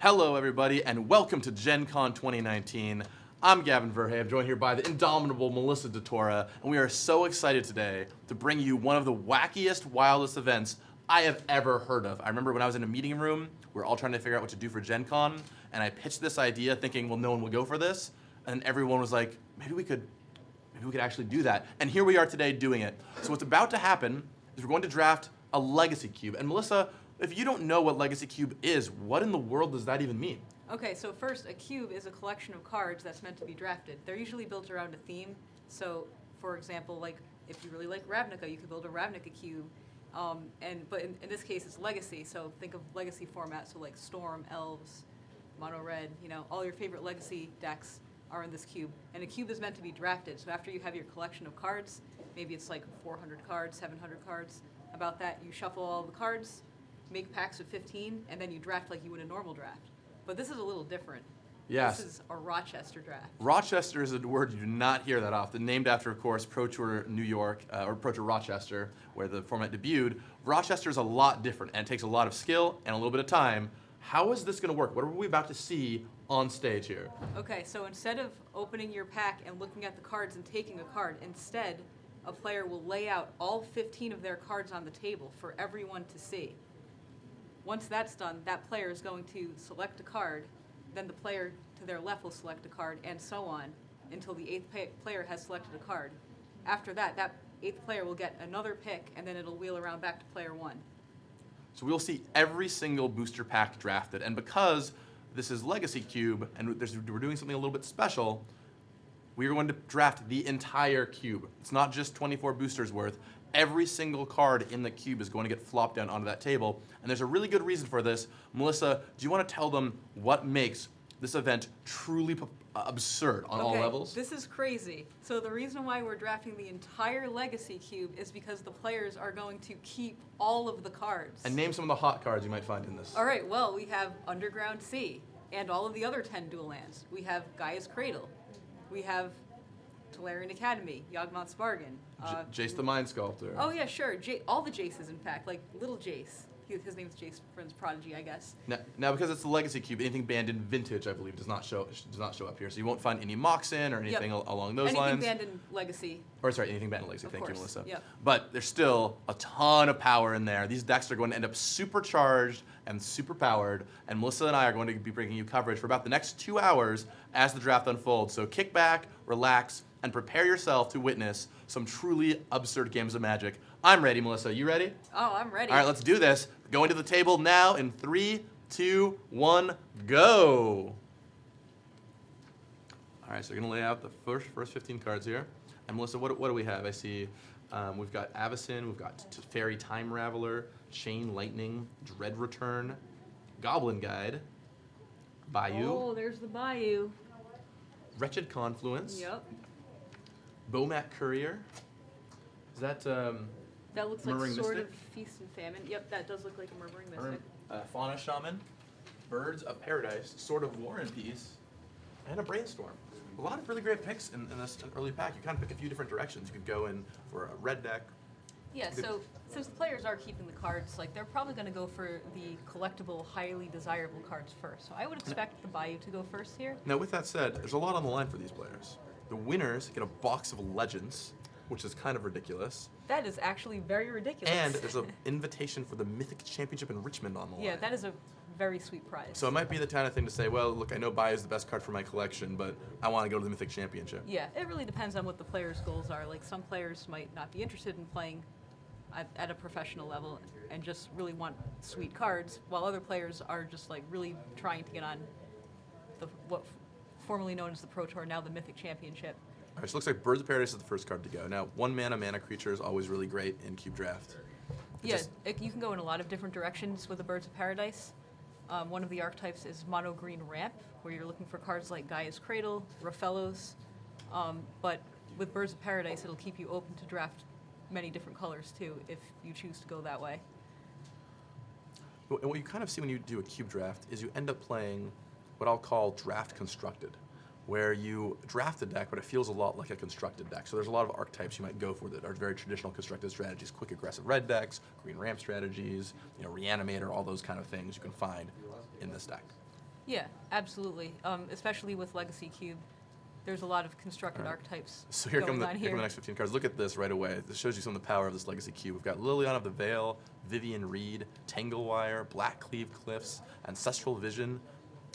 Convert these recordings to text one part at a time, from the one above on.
Hello, everybody, and welcome to Gen Con 2019. I'm Gavin Verhey. I'm joined here by the indomitable Melissa DeTora, and we are so excited today to bring you one of the wackiest, wildest events I have ever heard of. I remember when I was in a meeting room, we were all trying to figure out what to do for Gen Con, and I pitched this idea thinking, well, no one will go for this, and everyone was like, maybe we could actually do that. And here we are today doing it. So what's about to happen is we're going to draft a Legacy Cube. And Melissa, if you don't know what Legacy Cube is, what in the world does that even mean? Okay, so first, a cube is a collection of cards that's meant to be drafted. They're usually built around a theme. So, for example, like if you really like Ravnica, you could build a Ravnica cube. But in this case, it's Legacy. So think of Legacy format. So like Storm, Elves, Mono Red. All your favorite Legacy decks are in this cube. And a cube is meant to be drafted. So after you have your collection of cards, maybe it's like 400 cards, 700 cards. About that, you shuffle all the cards, make packs of 15, and then you draft like you would a normal draft. But this is a little different. Yes. This is a Rochester draft. Rochester is a word you do not hear that often. Named after, of course, Pro Tour New York, or Pro Tour Rochester, where the format debuted. Rochester is a lot different, and it takes a lot of skill and a little bit of time. How is this going to work? What are we about to see on stage here? Okay, so instead of opening your pack and looking at the cards and taking a card, instead, a player will lay out all 15 of their cards on the table for everyone to see. Once that's done, that player is going to select a card, then the player to their left will select a card, and so on, until the eighth player has selected a card. After that, that eighth player will get another pick, and then it'll wheel around back to player one. So we'll see every single booster pack drafted, and because this is Legacy Cube, and we're doing something a little bit special, we are going to draft the entire cube. It's not just 24 boosters worth. Every single card in the cube is going to get flopped down onto that table. And there's a really good reason for this. Melissa, do you want to tell them what makes this event truly absurd on all levels? This is crazy. So the reason why we're drafting the entire Legacy Cube is because the players are going to keep all of the cards. And name some of the hot cards you might find in this. All right, well, we have Underground Sea and all of the other 10 dual lands. We have Gaia's Cradle. We have Tolarian Academy, Yawgmoth's Bargain. Jace the Mind Sculptor. Oh yeah, sure. All the Jaces, in fact, like little Jace. His name's Jace Friends Prodigy, I guess. Now, because it's the Legacy Cube, anything banned in Vintage, I believe, does not show up here. So you won't find any Moxen or anything along those lines. Anything banned in Legacy. Or sorry, anything banned in Legacy. Thank you, Melissa. Yep. But there's still a ton of power in there. These decks are going to end up supercharged and super powered. And Melissa and I are going to be bringing you coverage for about the next 2 hours as the draft unfolds. So kick back, relax, and prepare yourself to witness some truly absurd games of Magic. I'm ready, Melissa. You ready? Oh, I'm ready. All right, let's do this. Going to the table now in 3, 2, 1, go. All right, so we're going to lay out the first 15 cards here. And Melissa, what do we have? I see we've got Avacyn, we've got Fairy Time Raveler, Chain Lightning, Dread Return, Goblin Guide, Bayou. Oh, there's the Bayou. Wretched Confluence. Yep. Bomat Courier. Is that That looks like Murmuring Sword Mystic? of Feast and Famine. Yep, that does look like a Murmuring Mystic. Fauna Shaman, Birds of Paradise, Sword of War and Peace, and a Brainstorm. A lot of really great picks in this early pack. You kind of pick a few different directions. You could go in for a red deck. Yeah, so since the players are keeping the cards, like they're probably going to go for the collectible, highly desirable cards first. So I would expect the Bayou to go first here. Now, with that said, there's a lot on the line for these players. The winners get a box of Legends, which is kind of ridiculous. That is actually very ridiculous. And there's an invitation for the Mythic Championship in Richmond on the line. Yeah, that is a very sweet prize. So it might be the kind of thing to say, well, look, I know Bayou is the best card for my collection, but I want to go to the Mythic Championship. Yeah, it really depends on what the players' goals are. Like some players might not be interested in playing at a professional level and just really want sweet cards, while other players are just like really trying to get on what formerly known as the Pro Tour, now the Mythic Championship. All right, so it looks like Birds of Paradise is the first card to go. Now, 1 mana creature is always really great in Cube Draft. You can go in a lot of different directions with the Birds of Paradise. One of the archetypes is Mono Green Ramp, where you're looking for cards like Gaia's Cradle, Rafellos. But with Birds of Paradise, it'll keep you open to draft many different colors too, if you choose to go that way. And what you kind of see when you do a Cube Draft is you end up playing what I'll call draft constructed, where you draft a deck, but it feels a lot like a constructed deck. So there's a lot of archetypes you might go for that are very traditional constructed strategies, quick aggressive red decks, green ramp strategies, Reanimator, all those kind of things you can find in this deck. Yeah, absolutely. Especially with Legacy Cube, there's a lot of constructed archetypes So here come, going the, on here come here. the next 15 cards. Look at this right away. This shows you some of the power of this Legacy Cube. We've got Liliana of the Veil, Vivian Reed, Tanglewire, Blackcleave Cliffs, Ancestral Vision.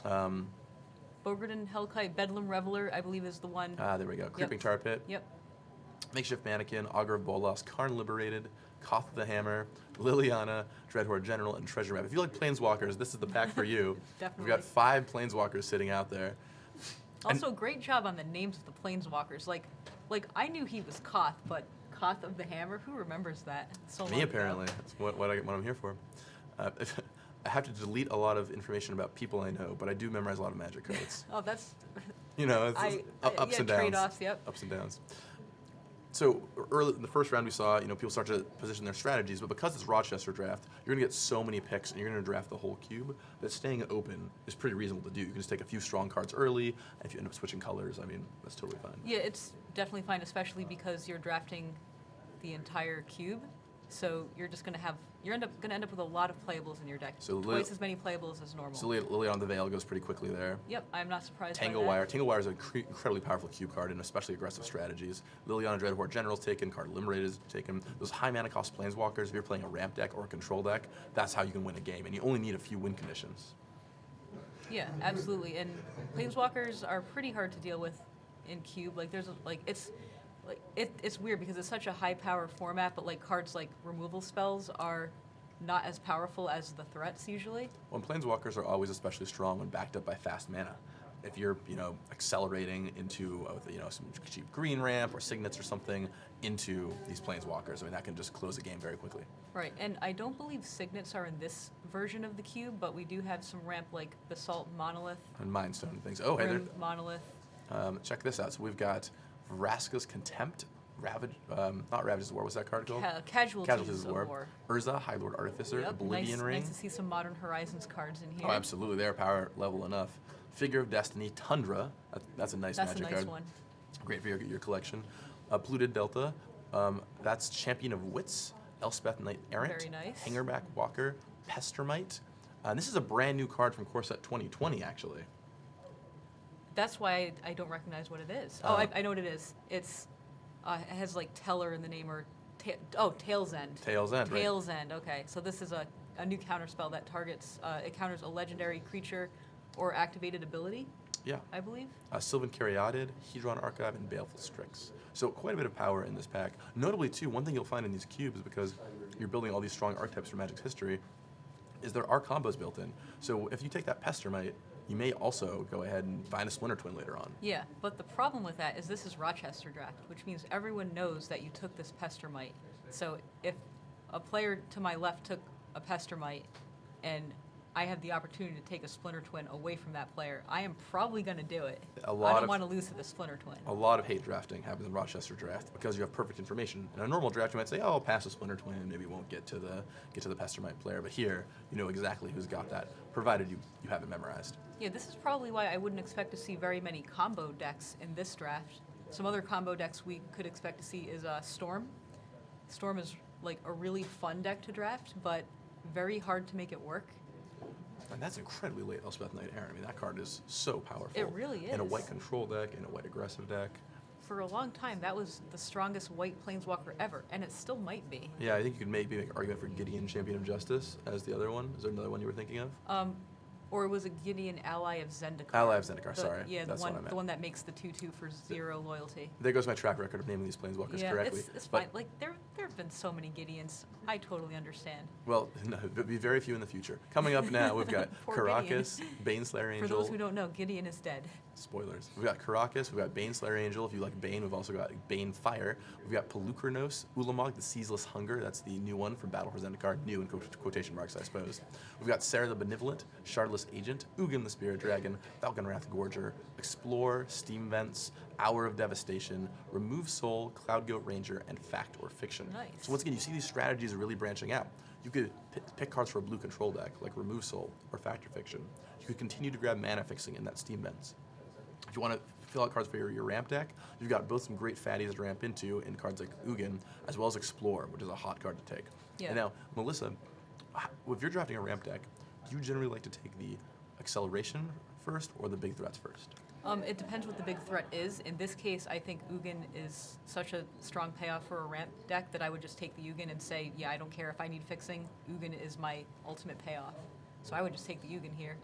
Bogarden, Hellkite, Bedlam Reveler, I believe is the one. There we go. Creeping Tar Pit, Yep. Makeshift Mannequin, Augur of Bolas, Karn Liberated, Koth of the Hammer, Liliana, Dreadhorde General, and Treasure Map. If you like Planeswalkers, this is the pack for you. Definitely. We've got 5 Planeswalkers sitting out there. Also, great job on the names of the Planeswalkers. Like I knew he was Koth, but Koth of the Hammer, who remembers that? So long Me, ago. apparently. That's what I'm here for. I have to delete a lot of information about people I know, but I do memorize a lot of Magic codes. Oh, that's You know, it's ups yeah, and downs. trade-offs, yep. Ups and downs. So early in the first round, we saw people start to position their strategies, but because it's Rochester draft, you're going to get so many picks, and you're going to draft the whole cube that staying open is pretty reasonable to do. You can just take a few strong cards early, and if you end up switching colors, I mean, that's totally fine. Yeah, it's definitely fine, especially because you're drafting the entire cube. So you're just gonna end up with a lot of playables in your deck. So Twice as many playables as normal. So Liliana of the Veil goes pretty quickly there. Yep, I'm not surprised by Tanglewire. that. Tanglewire is an incredibly powerful cube card, and especially aggressive strategies. Liliana Dreadhorde General's taken, Card Liberated is taken. Those high mana cost planeswalkers, if you're playing a ramp deck or a control deck, that's how you can win a game, and you only need a few win conditions. Yeah, absolutely. And planeswalkers are pretty hard to deal with in cube. It's weird because it's such a high power format, but cards like removal spells are not as powerful as the threats usually. Well, planeswalkers are always especially strong when backed up by fast mana. If you're, accelerating into, some cheap green ramp or signets or something into these planeswalkers, that can just close the game very quickly. Right, and I don't believe signets are in this version of the cube, but we do have some ramp like Basalt Monolith, And Mindstone and things. Oh, hey, there. Grim Monolith. Check this out. So we've got Vraska's Contempt, not Ravage's War. What's that card called? Casualties of War. Urza, High Lord Artificer, Yep, Oblivion Ring. Nice to see some Modern Horizons cards in here. Oh, absolutely. They're power level enough. Figure of Destiny, Tundra. That's a nice That's Magic a nice card. one. Great for your collection. Polluted Delta. That's Champion of Wits, Elspeth Knight Errant, Very nice. Hangerback Walker, Pestermite. And this is a brand new card from Core Set 2020, actually. That's why I don't recognize what it is. I know what it is. It has Teller in the name or Tail's End. Tail's End, right? Tail's End. Okay, so this is a new counterspell that targets it counters a legendary creature or activated ability. Yeah. I believe. Sylvan Caryatid, Hedron Archive, and Baleful Strix. So quite a bit of power in this pack. Notably, too, one thing you'll find in these cubes, because you're building all these strong archetypes from Magic's history, is there are combos built in. So if you take that Pestermite, you may also go ahead and find a Splinter Twin later on. Yeah, but the problem with that is this is Rochester draft, which means everyone knows that you took this Pestermite. So if a player to my left took a Pestermite and I have the opportunity to take a Splinter Twin away from that player, I am probably going to do it. I don't want to lose to the Splinter Twin. A lot of hate drafting happens in Rochester draft because you have perfect information. In a normal draft, you might say, "Oh, I'll pass a Splinter Twin and maybe won't get to the Pestermite player." But here, you know exactly who's got that, provided you have it memorized. Yeah, this is probably why I wouldn't expect to see very many combo decks in this draft. Some other combo decks we could expect to see is Storm. Storm is a really fun deck to draft, but very hard to make it work. And that's incredibly late Elspeth Knight Errant. I mean, that card is so powerful. It really is. In a white control deck, in a white aggressive deck. For a long time, that was the strongest white planeswalker ever, and it still might be. Yeah, I think you could maybe make an argument for Gideon, Champion of Justice, as the other one. Is there another one you were thinking of? Or was it Gideon, Ally of Zendikar? Ally of Zendikar, sorry. Yeah, That's what I meant. the one that makes the 2/2 for 0 loyalty. There goes my track record of naming these planeswalkers correctly. It's But- fine. There have been so many Gideons. I totally understand. Well, no, there'll be very few in the future. Coming up now, we've got Poor Karakas, Baneslayer Angel. For those who don't know, Gideon is dead. Spoilers. We've got Karakas, we've got Baneslayer Angel. If you like Bane, we've also got Bane Fire. We've got Pelucranos, Ulamog, the Ceaseless Hunger. That's the new one from Battle for Zendikar. New in quotation marks, I suppose. We've got Sarah the Benevolent, Shardless Agent, Ugin the Spirit Dragon, Falcon Wrath Gorger, Explore, Steam Vents, Hour of Devastation, Remove Soul, Cloud Goat Ranger, and Fact or Fiction. Nice. So once again, you see these strategies are really branching out. You could pick cards for a blue control deck, like Remove Soul or Fact or Fiction. You could continue to grab mana fixing in that Steam Vents. If you want to fill out cards for your ramp deck, you've got both some great fatties to ramp into in cards like Ugin, as well as Explore, which is a hot card to take. Yeah. And now, Melissa, if you're drafting a ramp deck, do you generally like to take the acceleration first or the big threats first? It depends what the big threat is. In this case, I think Ugin is such a strong payoff for a ramp deck that I would just take the Ugin and say, yeah, I don't care if I need fixing. Ugin is my ultimate payoff. So I would just take the Ugin here.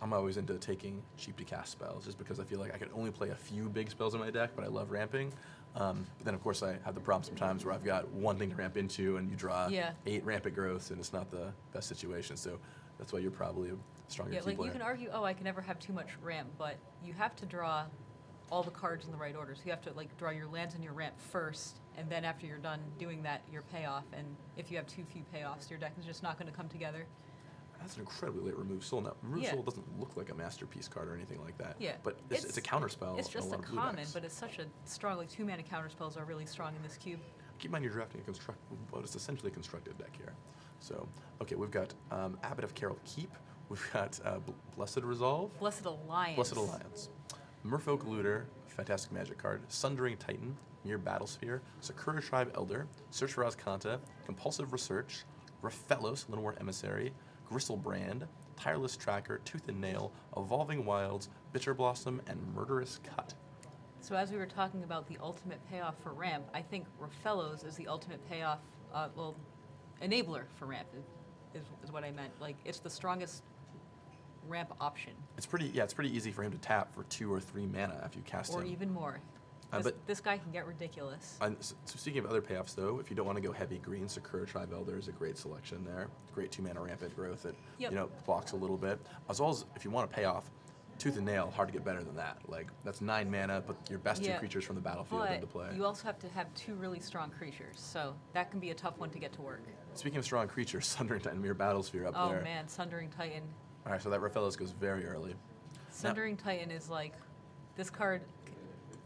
I'm always into taking cheap to cast spells just because I feel like I can only play a few big spells in my deck, but I love ramping. But then, of course, I have the problem sometimes where I've got one thing to ramp into and you draw 8 rampant growths and it's not the best situation. So that's why you're probably a stronger Yeah, key like player. you can argue, oh, I can never have too much ramp, but you have to draw all the cards in the right order. So you have to like draw your lands and your ramp first, and then after you're done doing that, your payoff. And if you have too few payoffs, your deck is just not going to come together. That's an incredibly late Remove Soul. Now, Remove Yeah. Soul doesn't look like a masterpiece card or anything like that. Yeah. But it's a counter spell. It's in just a a lot of blue common, decks. but it's such a strong, like 2-mana counterspells are really strong in this cube. Keep in mind you're drafting what is essentially a constructed deck here. So, okay, we've got Abbot of Carol Keep. We've got Blessed Resolve. Blessed Alliance. Blessed Alliance. Merfolk Looter, fantastic magic card. Sundering Titan, Mere Battlesphere. Sakura Tribe Elder. Search for Azcanta. Compulsive Research. Raphellos, Linowar Emissary. Gristlebrand. Tireless Tracker. Tooth and Nail. Evolving Wilds. Bitter Blossom. And Murderous Cut. So as we were talking about the ultimate payoff for ramp, I think Raphellos is the ultimate payoff, enabler for ramp is what I meant. Like, it's the strongest ramp option. It's pretty easy for him to tap for 2 or 3 mana if you cast Or him. even more. This guy can get ridiculous. So speaking of other payoffs, though, if you don't want to go heavy green, Sakura Tribe Elder is a great selection there. Great 2-mana rampant growth that blocks a little bit. As well as if you want to pay off, Tooth and Nail, hard to get better than that. Like, that's 9 mana, put your best 2 creatures from the battlefield But into play. you also have to have 2 really strong creatures, so that can be a tough one to get to work. Speaking of strong creatures, Sundering Titan, Mere Battlesphere up there. Oh man, Sundering Titan. All right, so that Raphellos goes very early. Sundering Titan is like, this card,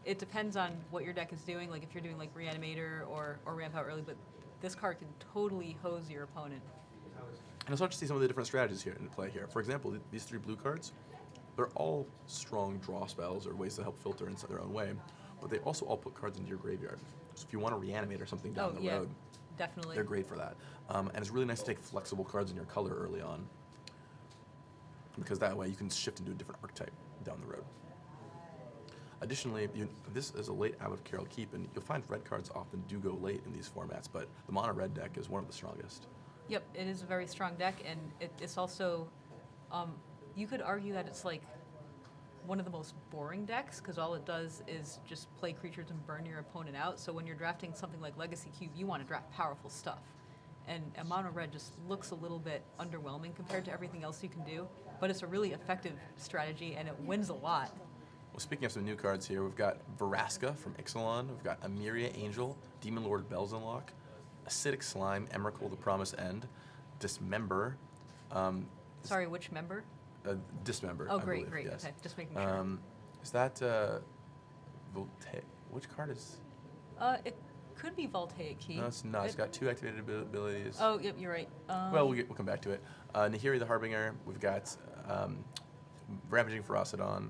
it depends on what your deck is doing, like if you're doing like Reanimator or Ramp Out early, but this card can totally hose your opponent. And I'll start to see some of the different strategies here in play here. For example, these 3 blue cards, they're all strong draw spells or ways to help filter in their own way, but they also all put cards into your graveyard. So if you want to reanimate or something down the road, definitely. they're great for that. And it's really nice to take flexible cards in your color early on, because that way you can shift into a different archetype down the road. Additionally, this is a late Abbot of Carol Keep, and you'll find red cards often do go late in these formats, but the mono red deck is one of the strongest. Yep, it is a very strong deck, and it's also, you could argue that it's like one of the most boring decks, because all it does is just play creatures and burn your opponent out. So when you're drafting something like Legacy Cube, you want to draft powerful stuff. And a mono red just looks a little bit underwhelming compared to everything else you can do, but it's a really effective strategy, and it wins a lot. Well, speaking of some new cards here, we've got Veraska from Ixalan, we've got Emiria Angel, Demon Lord Belzenlock, Acidic Slime, Emrakul the Promised End, Dismember. Sorry, which member? Dismember. Oh, I great, believe, great. yes. Okay, just making sure. Is that which card is? It could be Voltaic Key. No, it's not. It's got 2 activated abilities. Oh, yep, you're right. Well, we'll come back to it. Nahiri the Harbinger. We've got Ravaging Ferocidon,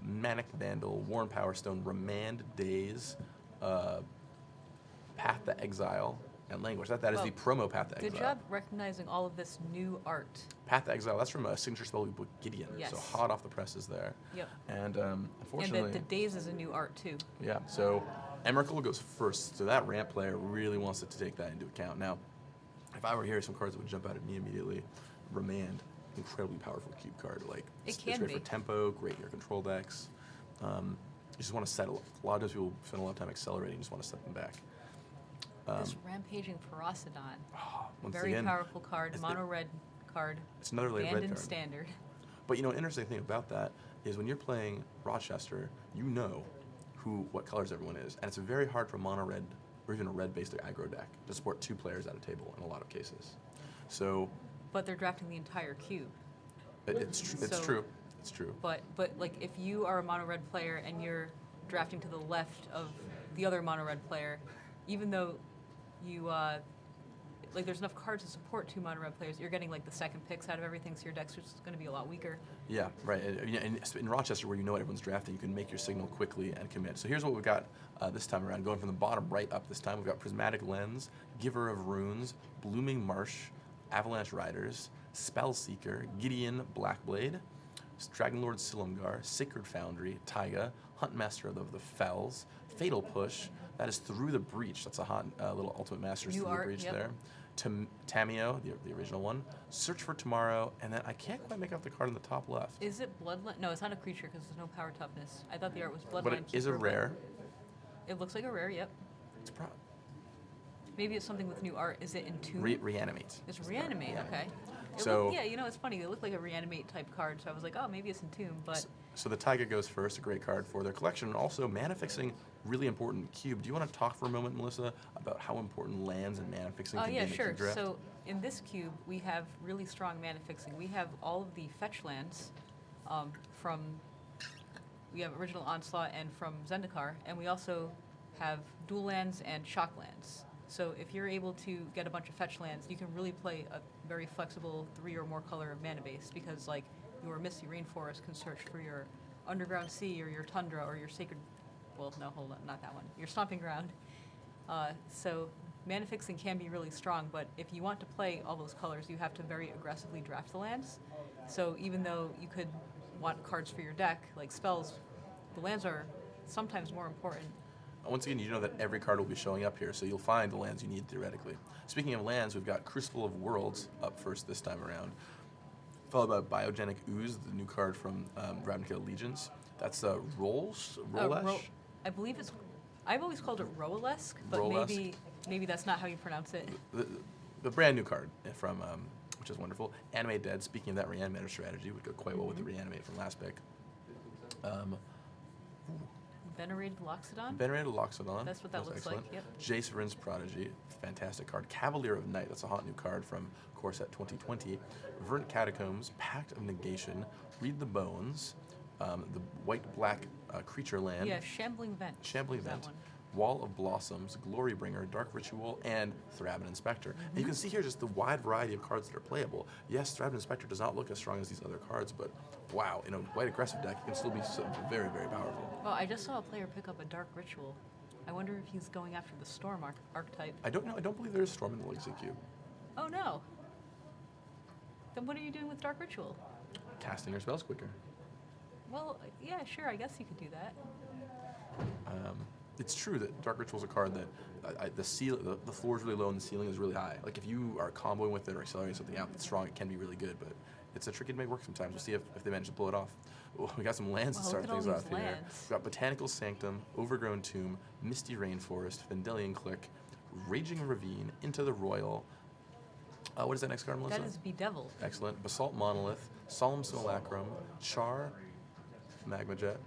Manic Vandal, Worn Power Stone, Remand Days, Path to Exile, and Language. That is the promo Path to Exile. Good job recognizing all of this new art. Path to Exile, that's from a signature spell book, Gideon. Yes. So hot off the presses there. Yep. And unfortunately... And the Days is a new art, too. Yeah, so Emrakul goes first. So that ramp player really wants to take that into account. Now, if I were here, some cards that would jump out at me immediately. Remand, incredibly powerful cube card. Like, it's great for tempo, great in your control decks. You just want to set a lot of times people spend a lot of time accelerating, you just want to set them back. This Rampaging Ferocidon. Once Very again, powerful card, mono red card. It's another late red card. Standard. But an interesting thing about that is when you're playing Rochester, you know what colors everyone is, and it's very hard for a mono red or even a red-based aggro deck to support 2 players at a table in a lot of cases. So. But they're drafting the entire cube. It's true. It's true. But like if you are a mono red player and you're drafting to the left of the other mono red player, even though you there's enough cards to support 2 mono red players, you're getting like the second picks out of everything, so your deck's just going to be a lot weaker. Yeah, right. And in Rochester, where you know what everyone's drafting, you can make your signal quickly and commit. So here's what we've got this time around. Going from the bottom right up this time, we've got Prismatic Lens, Giver of Runes, Blooming Marsh, Avalanche Riders, Spellseeker, Gideon Blackblade, Dragonlord Silumgar, Sacred Foundry, Taiga, Huntmaster of the Fells, Fatal Push, that is Through the Breach, that's a hot little Ultimate Masters New Through art, the Breach yep. there. Tameo, the original one, Search for Tomorrow, and then I can't quite make out the card on the top left. Is it Bloodline? No, it's not a creature because there's no power toughness. I thought the art was Bloodline. But it is a Keeper, but rare. It looks like a rare, yep. It's Maybe it's something with new art. Is it Entomb? Reanimate. It's Reanimate, Yeah. okay. So- Yeah, you know, it's funny. They look like a Reanimate type card, so I was like, oh, maybe it's Entomb, but So the Taiga goes first, a great card for their collection, and also mana fixing, really important cube. Do you want to talk for a moment, Melissa, about how important lands and mana fixing can be yeah, in the sure. cube draft? So in this cube, we have really strong mana fixing. We have all of the fetch lands we have Original Onslaught and from Zendikar, and we also have dual lands and shock lands. So if you're able to get a bunch of fetch lands, you can really play a very flexible 3 or more color mana base, because like your Misty Rainforest can search for your Underground Sea or your Tundra or your Sacred, well, no, hold on, not that one, your Stomping Ground. So mana fixing can be really strong, but if you want to play all those colors, you have to very aggressively draft the lands. So even though you could want cards for your deck, like spells, the lands are sometimes more important. Once again, you know that every card will be showing up here, so you'll find the lands you need theoretically. Speaking of lands, we've got Crucible of Worlds up first this time around, followed by Biogenic Ooze, the new card from Ravnica Allegiance. That's Rollesh? I believe it's, I've always called it Roalesque, but Roalesque. maybe that's not how you pronounce it. The brand new card from, which is wonderful. Animate Dead, speaking of that Reanimator strategy, would go quite well with the Reanimate from last pick. Venerated Loxodon? Venerated Loxodon. That's what that looks like, yep. Jace Vryn's Prodigy, fantastic card. Cavalier of Night, that's a hot new card from Core Set 2020. Verdant Catacombs, Pact of Negation, Read the Bones, the white-black creature land. Yeah, Shambling Vent. Shambling is that Vent, one. Wall of Blossoms, Glorybringer, Dark Ritual, and Thraben Inspector. And you can see here just the wide variety of cards that are playable. Yes, Thraben Inspector does not look as strong as these other cards, but wow, in a white aggressive deck, it can still be very, very powerful. Well, I just saw a player pick up a Dark Ritual. I wonder if he's going after the Storm archetype. I don't know. I don't believe there is Storm in the Legacy Cube. Oh no. Then what are you doing with Dark Ritual? Casting your spells quicker. Well, yeah, sure, I guess you could do that. It's true that Dark Ritual is a card that the floor is really low and the ceiling is really high. Like if you are comboing with it or accelerating something out that's strong, it can be really good, but it's a tricky to make work sometimes. We'll see if they manage to pull it off. Oh, we got some lands to Well, start look at all things off these here. lands. We've got Botanical Sanctum, Overgrown Tomb, Misty Rainforest, Vendelian Click, Raging Ravine, Into the Royal. What is that next card, Melissa? That is Bedevil. Excellent. Basalt Monolith, Solemn Simulacrum, Char, Magma Jet,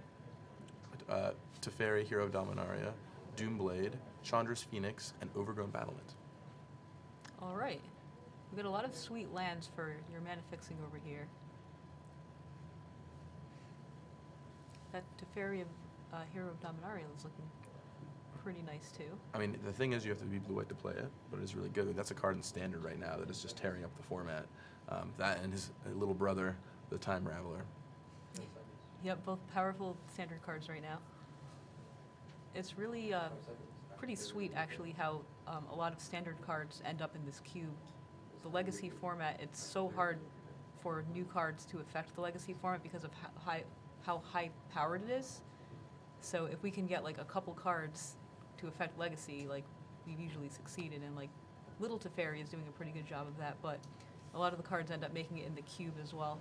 Teferi, Hero of Dominaria, Doomblade, Chandra's Phoenix, and Overgrown Battlement. All right. We've got a lot of sweet lands for your mana fixing over here. That Teferi of Hero of Dominaria is looking pretty nice too. I mean, the thing is you have to be blue-white to play it, but it's really good. That's a card in Standard right now that is just tearing up the format. That and his little brother, the Time Raveler. Yep, both powerful standard cards right now. It's really pretty sweet, actually, how a lot of standard cards end up in this cube. The Legacy format, it's so hard for new cards to affect the Legacy format because of how high-powered it is. So if we can get like a couple cards to affect Legacy, like we've usually succeeded, and like Little Teferi is doing a pretty good job of that, but a lot of the cards end up making it in the cube as well.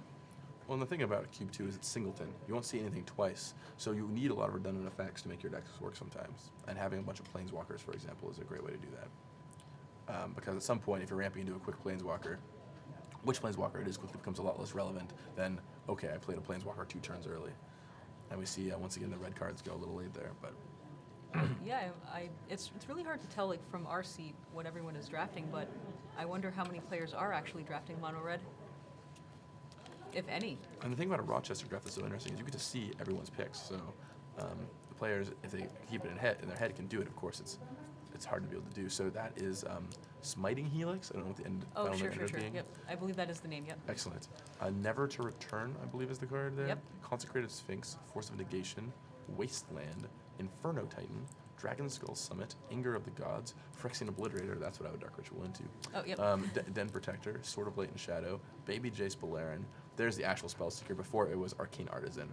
Well, and the thing about Cube 2 is it's singleton. You won't see anything twice, so you need a lot of redundant effects to make your decks work sometimes. And having a bunch of Planeswalkers, for example, is a great way to do that. Because at some point, if you're ramping into a quick Planeswalker, which Planeswalker it is quickly becomes a lot less relevant than, okay, I played a Planeswalker 2 turns early. And we see, once again, the red cards go a little late there, but Yeah, it's really hard to tell, like, from our seat what everyone is drafting, but I wonder how many players are actually drafting mono red, if any. And the thing about a Rochester draft that's so interesting is you get to see everyone's picks. So the players, if they keep it in their head, can do it. Of course, it's hard to be able to do. So that is Smiting Helix. I don't know what the end Oh, final sure, ends sure, up sure. being. Yep, I believe that is the name. Yep. Excellent. Never to Return, I believe, is the card there. Yep. Consecrated Sphinx, Force of Negation, Wasteland, Inferno Titan, Dragon Skull Summit, Anger of the Gods, Phyrexian Obliterator, that's what I would Dark Ritual into. Oh, yep. Den Protector, Sword of Light and Shadow, Baby Jace Balerin. There's the actual Spellseeker. Before it was Arcane Artisan.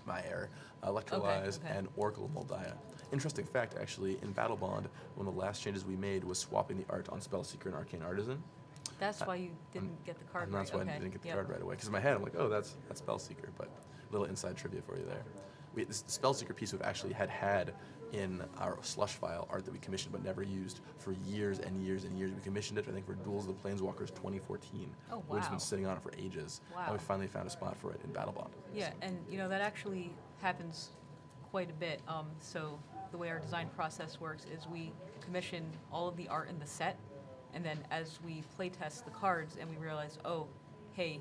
My error. Electrolyze Okay. and Oracle of Moldiah. Interesting fact, actually, in Battle Bond, one of the last changes we made was swapping the art on Spellseeker and Arcane Artisan. That's why you didn't get the card And right. that's why okay. I didn't get the Yep. card right away. Because in my head, I'm like, oh, that's Spellseeker. But little inside trivia for you there. This Spellseeker piece we've actually had in our slush file art that we commissioned but never used for years and years and years. We commissioned it, I think, for Duels of the Planeswalkers 2014. Oh, We've just wow. been sitting on it for ages. And Wow. we finally found a spot for it in Battle Bond. Yeah, and that actually happens quite a bit. So the way our design process works is we commission all of the art in the set, and then as we play test the cards and we realize, oh, hey,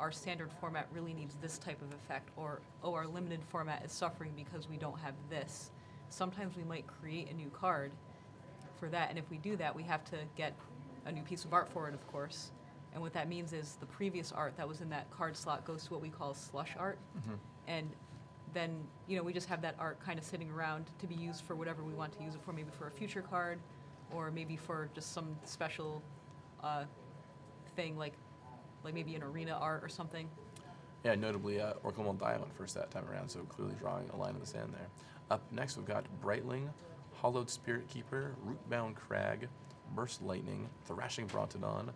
our standard format really needs this type of effect, or oh, our limited format is suffering because we don't have this. Sometimes we might create a new card for that, and if we do that, we have to get a new piece of art for it, of course. And what that means is the previous art that was in that card slot goes to what we call slush art. And then, we just have that art kind of sitting around to be used for whatever we want to use it for, maybe for a future card, or maybe for just some special thing, like maybe an arena art or something. Yeah, notably, Oracle of Moldiah went first that time around, so clearly drawing a line in the sand there. Up next, we've got Brightling, Hollowed Spirit Keeper, Rootbound Crag, Burst Lightning, Thrashing Brontodon,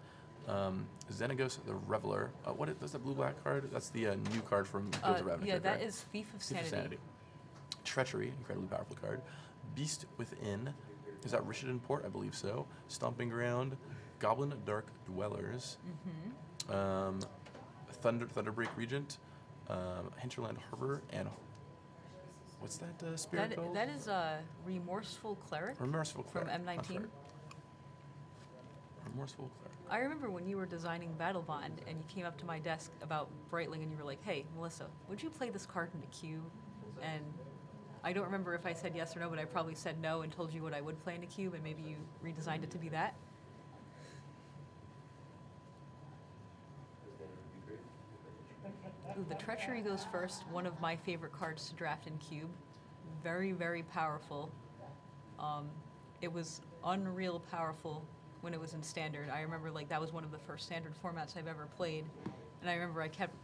Xenagos the Reveler. That's the blue-black card? That's the new card from Guilds of Ravnica. Yeah, that correct? is Thief of Thief Sanity. of Sanity. Treachery, incredibly powerful card. Beast Within. Is that Rishadan Port? I believe so. Stomping Ground, Goblin Dark Dwellers, Thunderbreak Regent, Hinterland Harbor, and what's that spirit called? That is Remorseful Cleric Remorseful from Cleric. That's M19. right. Remorseful Cleric. I remember when you were designing Battle Bond and you came up to my desk about Brightling and you were like, hey, Melissa, would you play this card in a cube? And I don't remember if I said yes or no, but I probably said no and told you what I would play in a cube, and maybe you redesigned it to be that. Ooh, the Treachery goes first, one of my favorite cards to draft in cube. Very, very powerful. It was unreal powerful when it was in standard. I remember that was one of the first standard formats I've ever played. And I remember I kept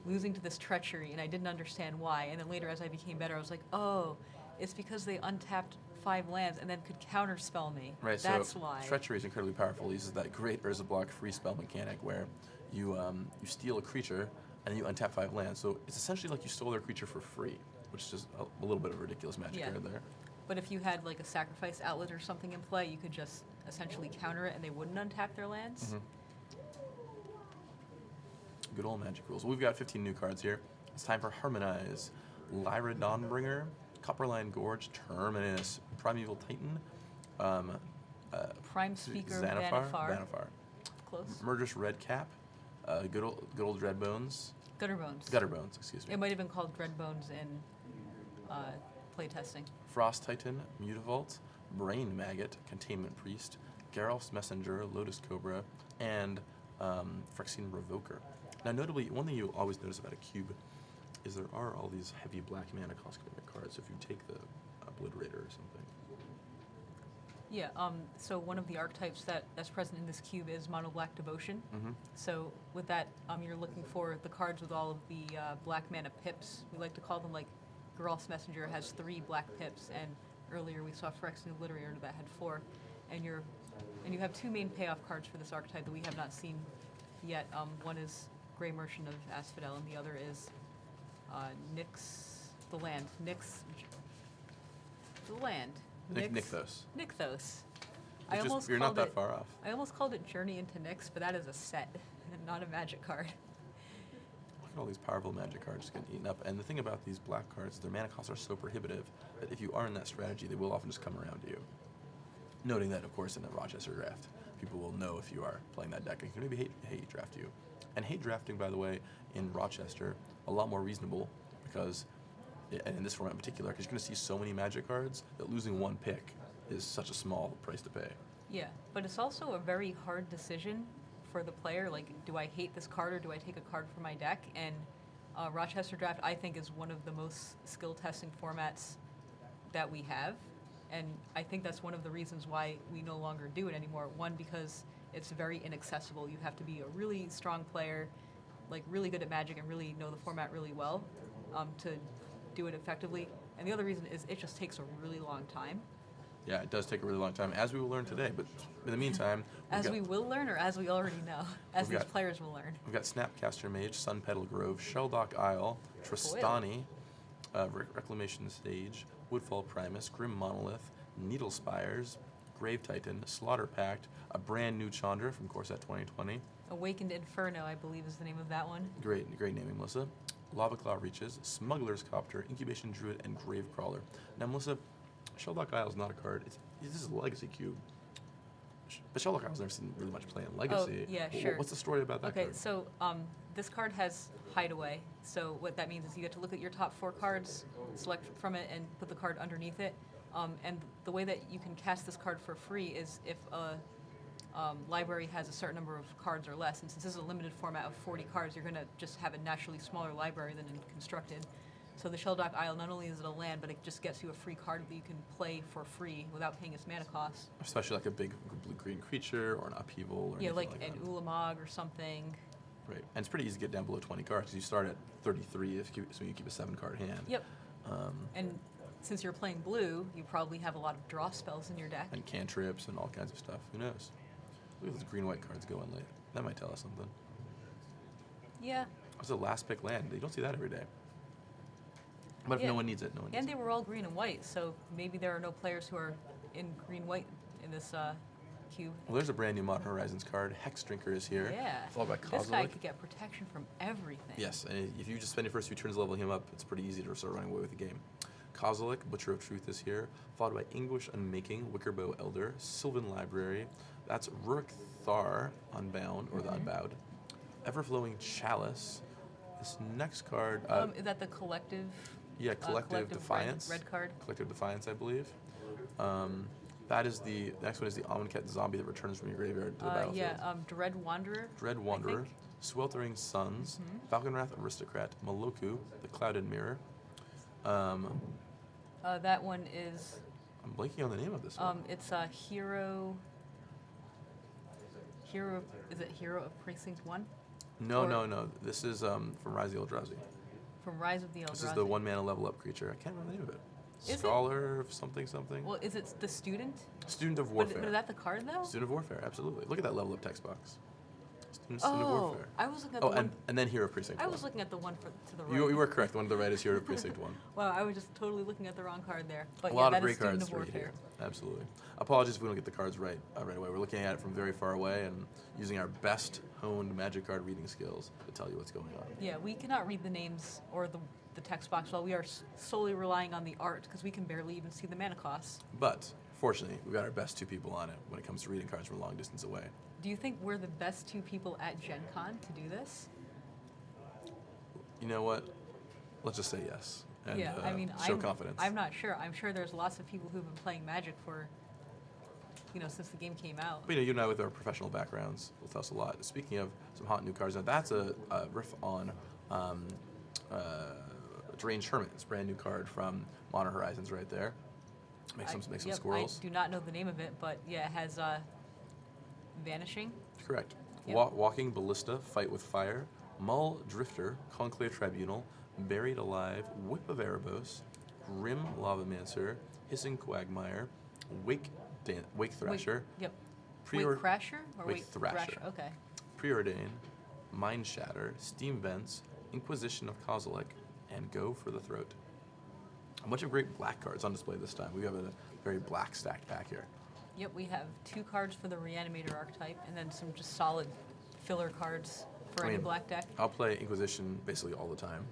losing to this Treachery, and I didn't understand why. And then later, as I became better, I was like, oh, it's because they untapped 5 lands and then could counterspell me. Right, That's so why. Treachery is incredibly powerful. It uses that great Urza block free spell mechanic where you steal a creature and you untap 5 lands. So it's essentially like you stole their creature for free, which is just a little bit of a ridiculous magic card there. But if you had a sacrifice outlet or something in play, you could just essentially counter it and they wouldn't untap their lands. Good old Magic rules. Well, we've got 15 new cards here. It's time for Harmonize. Lyra Dawnbringer, Copperline Gorge, Terminus, Primeval Titan, Prime Speaker, Vannifar. Close. Murderous Red Cap, good old Dreadbones. Gutterbones. Excuse me. It might have been called Dreadbones in playtesting. Frost Titan, Mutavault, Brain Maggot, Containment Priest, Geralf's Messenger, Lotus Cobra, and Phyrexian Revoker. Now, notably, one thing you always notice about a cube is there are all these heavy black mana cost commitment cards. So if you take the Obliterator or something. Yeah, so one of the archetypes that's present in this cube is Mono Black Devotion. So with that, you're looking for the cards with all of the black mana pips. We like to call them Geralf's Messenger has 3 black pips, and earlier we saw Phyrexian Obliterator that had 4. And you have 2 main payoff cards for this archetype that we have not seen yet. One is Grey Merchant of Asphodel, and the other is Nyx the Land. Nykthos. Nykthos. You're not that far off. I almost called it Journey into Nyx, but that is a set, not a magic card. Look at all these powerful magic cards just getting eaten up. And the thing about these black cards, their mana costs are so prohibitive that if you are in that strategy, they will often just come around to you. Noting that, of course, in a Rochester draft, people will know if you are playing that deck and can maybe hate draft you. And hate drafting, by the way, in Rochester, a lot more reasonable because, and in this format in particular, because you're going to see so many magic cards that losing 1 pick is such a small price to pay. Yeah, but it's also a very hard decision for the player. Do I hate this card or do I take a card for my deck? And Rochester Draft, I think, is one of the most skill testing formats that we have. And I think that's one of the reasons why we no longer do it anymore. One, because it's very inaccessible. You have to be a really strong player, like really good at Magic and really know the format really well to do it effectively. And the other reason is it just takes a really long time. Yeah, it does take a really long time, as we will learn today. But in the meantime, we will learn, or as we already know, as these players will learn. We've got Snapcaster Mage, Sunpetal Grove, Shelldock Isle, Tristani, Reclamation Stage, Woodfall Primus, Grim Monolith, Needle Spires, Grave Titan, Slaughter Pact, a brand new Chandra from Core Set 2020. Awakened Inferno, I believe, is the name of that one. Great naming, Melissa. Lava Claw Reaches, Smuggler's Copter, Incubation Druid, and Grave Crawler. Now, Melissa, Shelldock Isle is not a card. This is a Legacy cube. But Shelldock Isle's never seen really much play in Legacy. Oh, yeah, sure. What's the story about that card? Okay, so this card has Hideaway. So what that means is you get to look at your top 4 cards, select from it, and put the card underneath it. And the way that you can cast this card for free is if a library has a certain number of cards or less. And since this is a limited format of 40 cards, you're going to just have a naturally smaller library than in Constructed. So the Shelldock Isle, not only is it a land, but it just gets you a free card that you can play for free without paying its mana cost. Especially like a big blue-green creature or an upheaval or yeah, anything like an that. Ulamog or something. Right, and it's pretty easy to get down below 20 cards. You start at 33 so you keep a 7-card hand. Yep. And since you're playing blue, you probably have a lot of draw spells in your deck. And cantrips and all kinds of stuff. Who knows? Look at those green-white cards going late. That might tell us something. Yeah. What's the last pick land? You don't see that every day. But if no one needs it, no one needs And it. they were all green and white, so maybe there are no players who are in green-white in this cube. Well, there's a brand new Modern Horizons card. Hex Drinker is here. Yeah. Followed by This guy Kozilek. could get protection from everything. Yes, and if you just spend your first few turns leveling him up, it's pretty easy to start running away with the game. Kozilek, Butcher of Truth is here, followed by Anguish Unmaking, Wickerbow Elder, Sylvan Library. That's Rurik Thar, Unbound, or the Unbowed. Everflowing Chalice. This next card... Is that the collective? Yeah, Collective Defiance. Red card. Collective Defiance, I believe. That is the next one is the Amonkhet zombie that returns from your graveyard to the battlefield. Yeah, Dread Wanderer. Dread Wanderer, Sweltering Suns, Falconwrath Aristocrat, Moloku, the Clouded Mirror. That one is. I'm blanking on the name of this one. It's a hero. Is it Hero of Precinct 1? No. This is from Rise of the Eldrazi. From Rise of the Eldrazi. This is the 1-mana level up creature. I can't remember the name of it. Is Scholar of something. Well, is it the Student? Student of Warfare. But is that the card, though? Student of Warfare, absolutely. Look at that level up text box. Student of Warfare. I was looking at the one. and then Hero of Precinct 1. I was looking at the one to the right. You were correct. The one to the right is Hero of Precinct 1. Wow, I was just totally looking at the wrong card there. But A yeah, lot that of is great Student cards of to read Warfare. here. Absolutely. Apologies if we don't get the cards right away. We're looking at it from very far away and using our best honed Magic card reading skills to tell you what's going on. Yeah, we cannot read the names or the text box well. We are solely relying on the art because we can barely even see the mana costs. But fortunately, we've got our best 2 people on it when it comes to reading cards from a long distance away. Do you think we're the best 2 people at Gen Con to do this? You know what? Let's just say yes. And, Yeah, I mean, show confidence. I'm not sure. I'm sure there's lots of people who've been playing Magic for, since the game came out. But you and I, with our professional backgrounds, will tell us a lot. Speaking of some hot new cards, now that's a riff on Deranged Hermit. It's a brand new card from Modern Horizons right there. Make some squirrels. I do not know the name of it, but yeah, it has Vanishing. Correct. Yep. Walking Ballista, Fight with Fire, Mull Drifter, Conclave Tribunal, Buried Alive, Whip of Erebos, Grim Lavamancer, Hissing Quagmire, Wake Thrasher, Yep. Wake Crasher or Wake Wake Thrasher. Okay. Preordain, Mind Shatter, Steam Vents, Inquisition of Kozilek, and Go for the Throat. A bunch of great black cards on display this time. We have a very black stacked pack here. Yep, we have 2 cards for the Reanimator archetype, and then some just solid filler cards for any black deck. I'll play Inquisition basically all the time.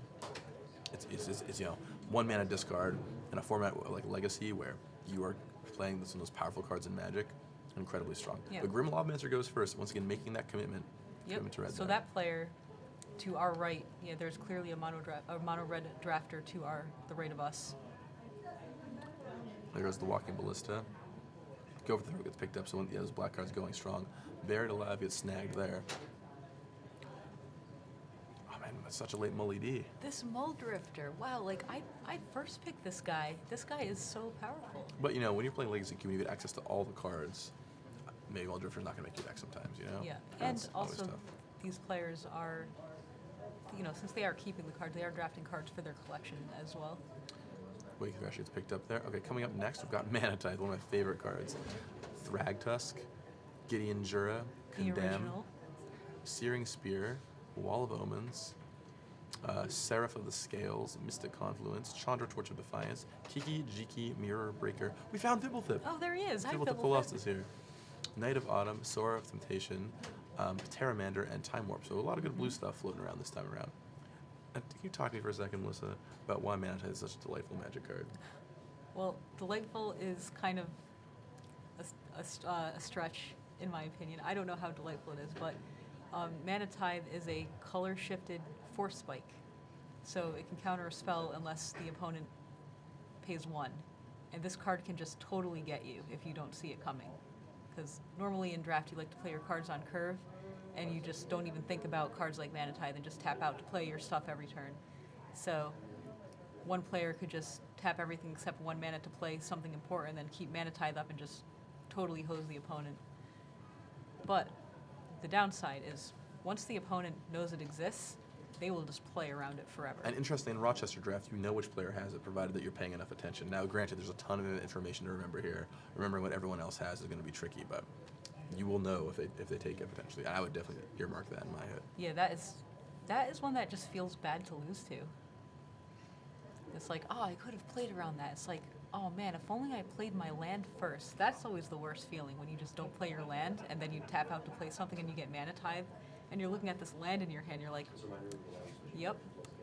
It's 1-mana discard in a format like Legacy where you are playing some of those powerful cards in Magic, incredibly strong. Yep. But Grim Lavamancer goes first, once again making that commitment. Yep. To red So there. that player to our right, there's clearly a mono red drafter to the right of us. There goes the Walking Ballista. Go for the throat gets picked up, so those black cards going strong. Buried Alive gets snagged there. Oh man, That's such a late Mully D. This Muldrifter, wow, like I first picked this guy. This guy is so powerful. But you know, when you're playing Legacy Cube, you get access to all the cards. Maybe Muldrifter's not going to make you back sometimes, you know? Yeah, That's and always also tough. these players are, since they are keeping the cards, they are drafting cards for their collection as well. Wake of Ash gets picked up there. Okay, coming up next, we've got Mana Tithe, one of my favorite cards. Thragtusk, Gideon Jura, The Condemn, original. Searing Spear, Wall of Omens, Seraph of the Scales, Mystic Confluence, Chandra Torch of Defiance, Kiki Jiki Mirror Breaker. We found Fibblethip. Oh, there he is. Hi, Fibblethip Fibblethip. Colossus is here. Knight of Autumn, Sora of Temptation, Terramander, and Time Warp. So a lot of good blue stuff floating around this time around. And can you talk to me for a second, Melissa, about why Mana Tithe is such a delightful Magic card? Well, delightful is kind of a stretch, in my opinion. I don't know how delightful it is, but Mana Tithe is a color-shifted Force Spike. So it can counter a spell unless the opponent pays 1. And this card can just totally get you if you don't see it coming. Because normally in draft you like to play your cards on curve, and you just don't even think about cards like Mana Tithe and just tap out to play your stuff every turn. So one player could just tap everything except 1 mana to play something important, and then keep Mana Tithe up and just totally hose the opponent. But the downside is, once the opponent knows it exists, they will just play around it forever. And interestingly, in Rochester Draft, you know which player has it, provided that you're paying enough attention. Now, granted, there's a ton of information to remember here. Remembering what everyone else has is going to be tricky, but you will know if they take it potentially. I would definitely earmark that in my head. Yeah, that is one that just feels bad to lose to. It's like, oh, I could have played around that. It's like, oh man, if only I played my land first. That's always the worst feeling, when you just don't play your land and then you tap out to play something and you get Mana Tithe, and you're looking at this land in your hand, you're like, yep,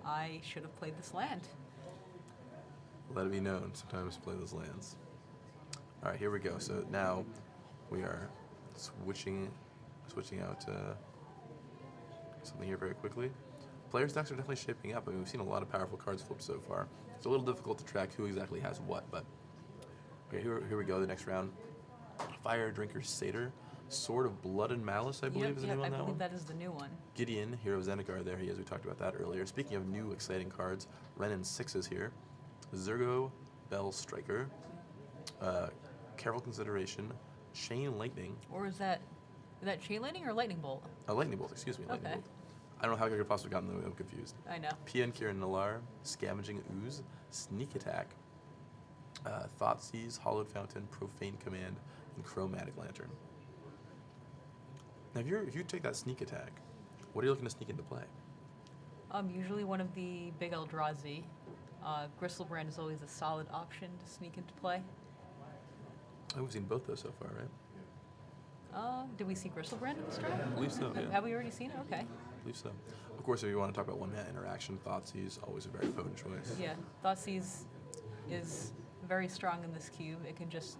I should have played this land. Let it be known, sometimes play those lands. All right, here we go. So now we are switching out something here very quickly. Players' decks are definitely shaping up. I mean, we've seen a lot of powerful cards flip so far. It's a little difficult to track who exactly has what, but okay, here we go. The next round: Fire Drinker Satyr, Sword of Blood and Malice, I believe, is the new on that I believe one. that is the new one. Gideon, Hero of Zendikar, there he is. We talked about that earlier. Speaking of new exciting cards, Renin 6 here. Zergo Bell Striker, Careful Consideration, Chain Lightning, Or is that Chain Lightning or Lightning Bolt? Lightning Bolt, excuse me, Lightning Okay. Bolt. I don't know how I could have possibly gotten them, I'm confused. I know. Pian Kiran Nalar, Scavenging Ooze, Sneak Attack, Thoughtseize, Hollowed Fountain, Profane Command, and Chromatic Lantern. Now, if you take that Sneak Attack, what are you looking to sneak into play? Usually one of the big Eldrazi. Gristlebrand is always a solid option to sneak into play. Oh, we've seen both those so far, right? Did we see Gristlebrand in this draft? I believe so, yeah. Have we already seen it? Okay. I believe so. Of course, if you want to talk about one-man interaction, Thoughtseize, always a very potent choice. Yeah, Thoughtseize is very strong in this cube. It can just,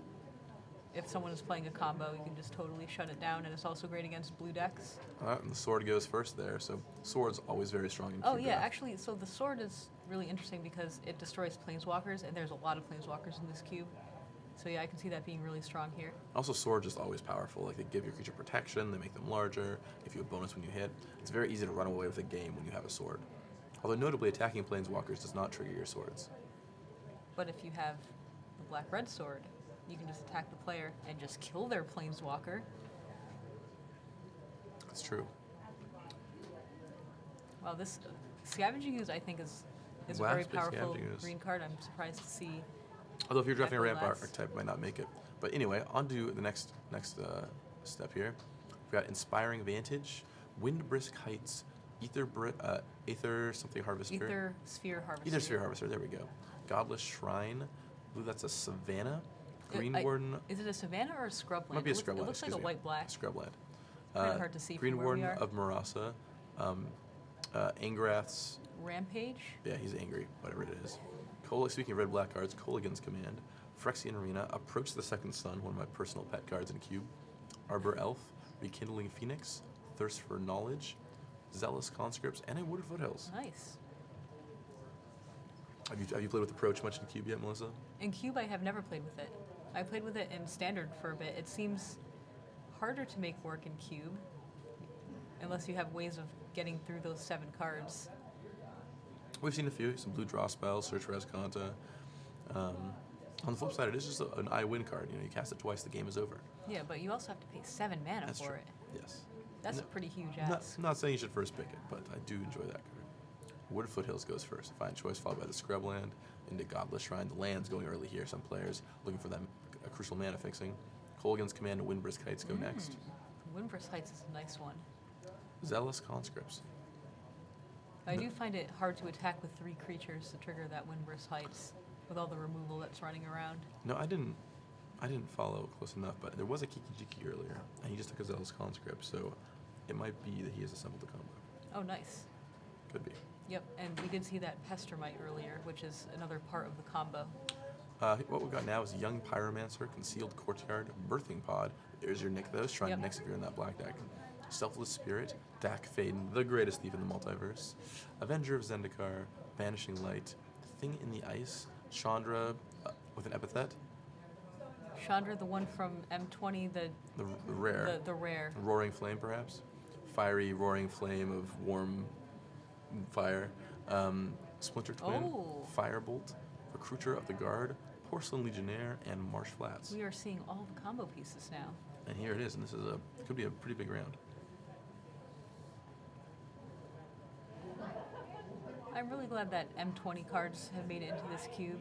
if someone is playing a combo, you can just totally shut it down, and it's also great against blue decks. And the sword goes first there, so sword's always very strong in Oh cube yeah, draft. actually, so the sword is really interesting because it destroys planeswalkers, and there's a lot of planeswalkers in this cube. So yeah, I can see that being really strong here. Also, swords just always powerful. Like, they give your creature protection, they make them larger, give you a bonus when you hit. It's very easy to run away with a game when you have a sword. Although, notably, attacking planeswalkers does not trigger your swords. But if you have the black-red sword, you can just attack the player and just kill their planeswalker. That's true. Wow, this Scavenging Ooze, I think, is a Wow, very it's big powerful Scavenging Ooze. green card. I'm surprised to see. Although if you're drafting a Echo ramp Lance. archetype, it might not make it. But anyway, on to the next step here. We've got Inspiring Vantage, Wind Brisk Heights, Aether something Harvester. Ether Sphere Harvester. Ether Sphere Harvester, there we go. Godless Shrine, I believe that's a Savannah. Green I- Warden, Is it a Savannah or a Scrubland? might be a It Scrubland. looks like a excuse me. white-black. Scrubland. Kinda hard to see Green from where we Warden are. of Marasa, Angrath's, Rampage. yeah, he's angry, whatever it is. Speaking of red-black cards, Kolaghan's Command, Phyrexian Arena, Approach the Second Sun, one of my personal pet cards in Cube, Arbor Elf, Rekindling Phoenix, Thirst for Knowledge, Zealous Conscripts, and a Wooded Foothills. Nice. Have you played with Approach much in Cube yet, Melissa? In Cube, I have never played with it. I played with it in Standard for a bit. It seems harder to make work in Cube, unless you have ways of getting through those 7 cards. We've seen a few, some blue draw spells, Search for Escanta. On the flip side, it is just an I win card. You cast it twice, the game is over. Yeah, but you also have to pay 7 mana That's for true. it. Yes. That's No- a pretty huge Not, ask. not saying you should first pick it, but I do enjoy that card. Wooded Foothills goes first. Fine choice, followed by the Scrubland into Godless Shrine. The land's going early here. Some players looking for that crucial mana fixing. Colgan's Command and Windbrisk Heights go next. Windbrisk Heights is a nice one. Zealous Conscripts. I No. do find it hard to attack with 3 creatures to trigger that Windbrisk Heights with all the removal that's running around. No, I didn't follow close enough, but there was a Kiki Jiki earlier, and he just took a Zealous Conscript, so it might be that he has assembled the combo. Oh, nice. Could be. Yep, and we did see that Pestermite earlier, which is another part of the combo. What we've got now is Young Pyromancer, Concealed Courtyard, Birthing Pod. There's your Nykthos, Shrine Yep. of Nyx if you're in that black deck. Selfless Spirit, Dak Faden, the greatest thief in the multiverse. Avenger of Zendikar, Banishing Light, Thing in the Ice, Chandra with an epithet, Chandra, the one from M20, the the rare, the rare. Roaring Flame perhaps, Fiery Roaring Flame of warm fire, Splinter Twin, Oh. Firebolt, Recruiter of the Guard, Porcelain Legionnaire, and Marsh Flats. We are seeing all the combo pieces now. And here it is, and this is could be a pretty big round. I'm really glad that M20 cards have made it into this cube.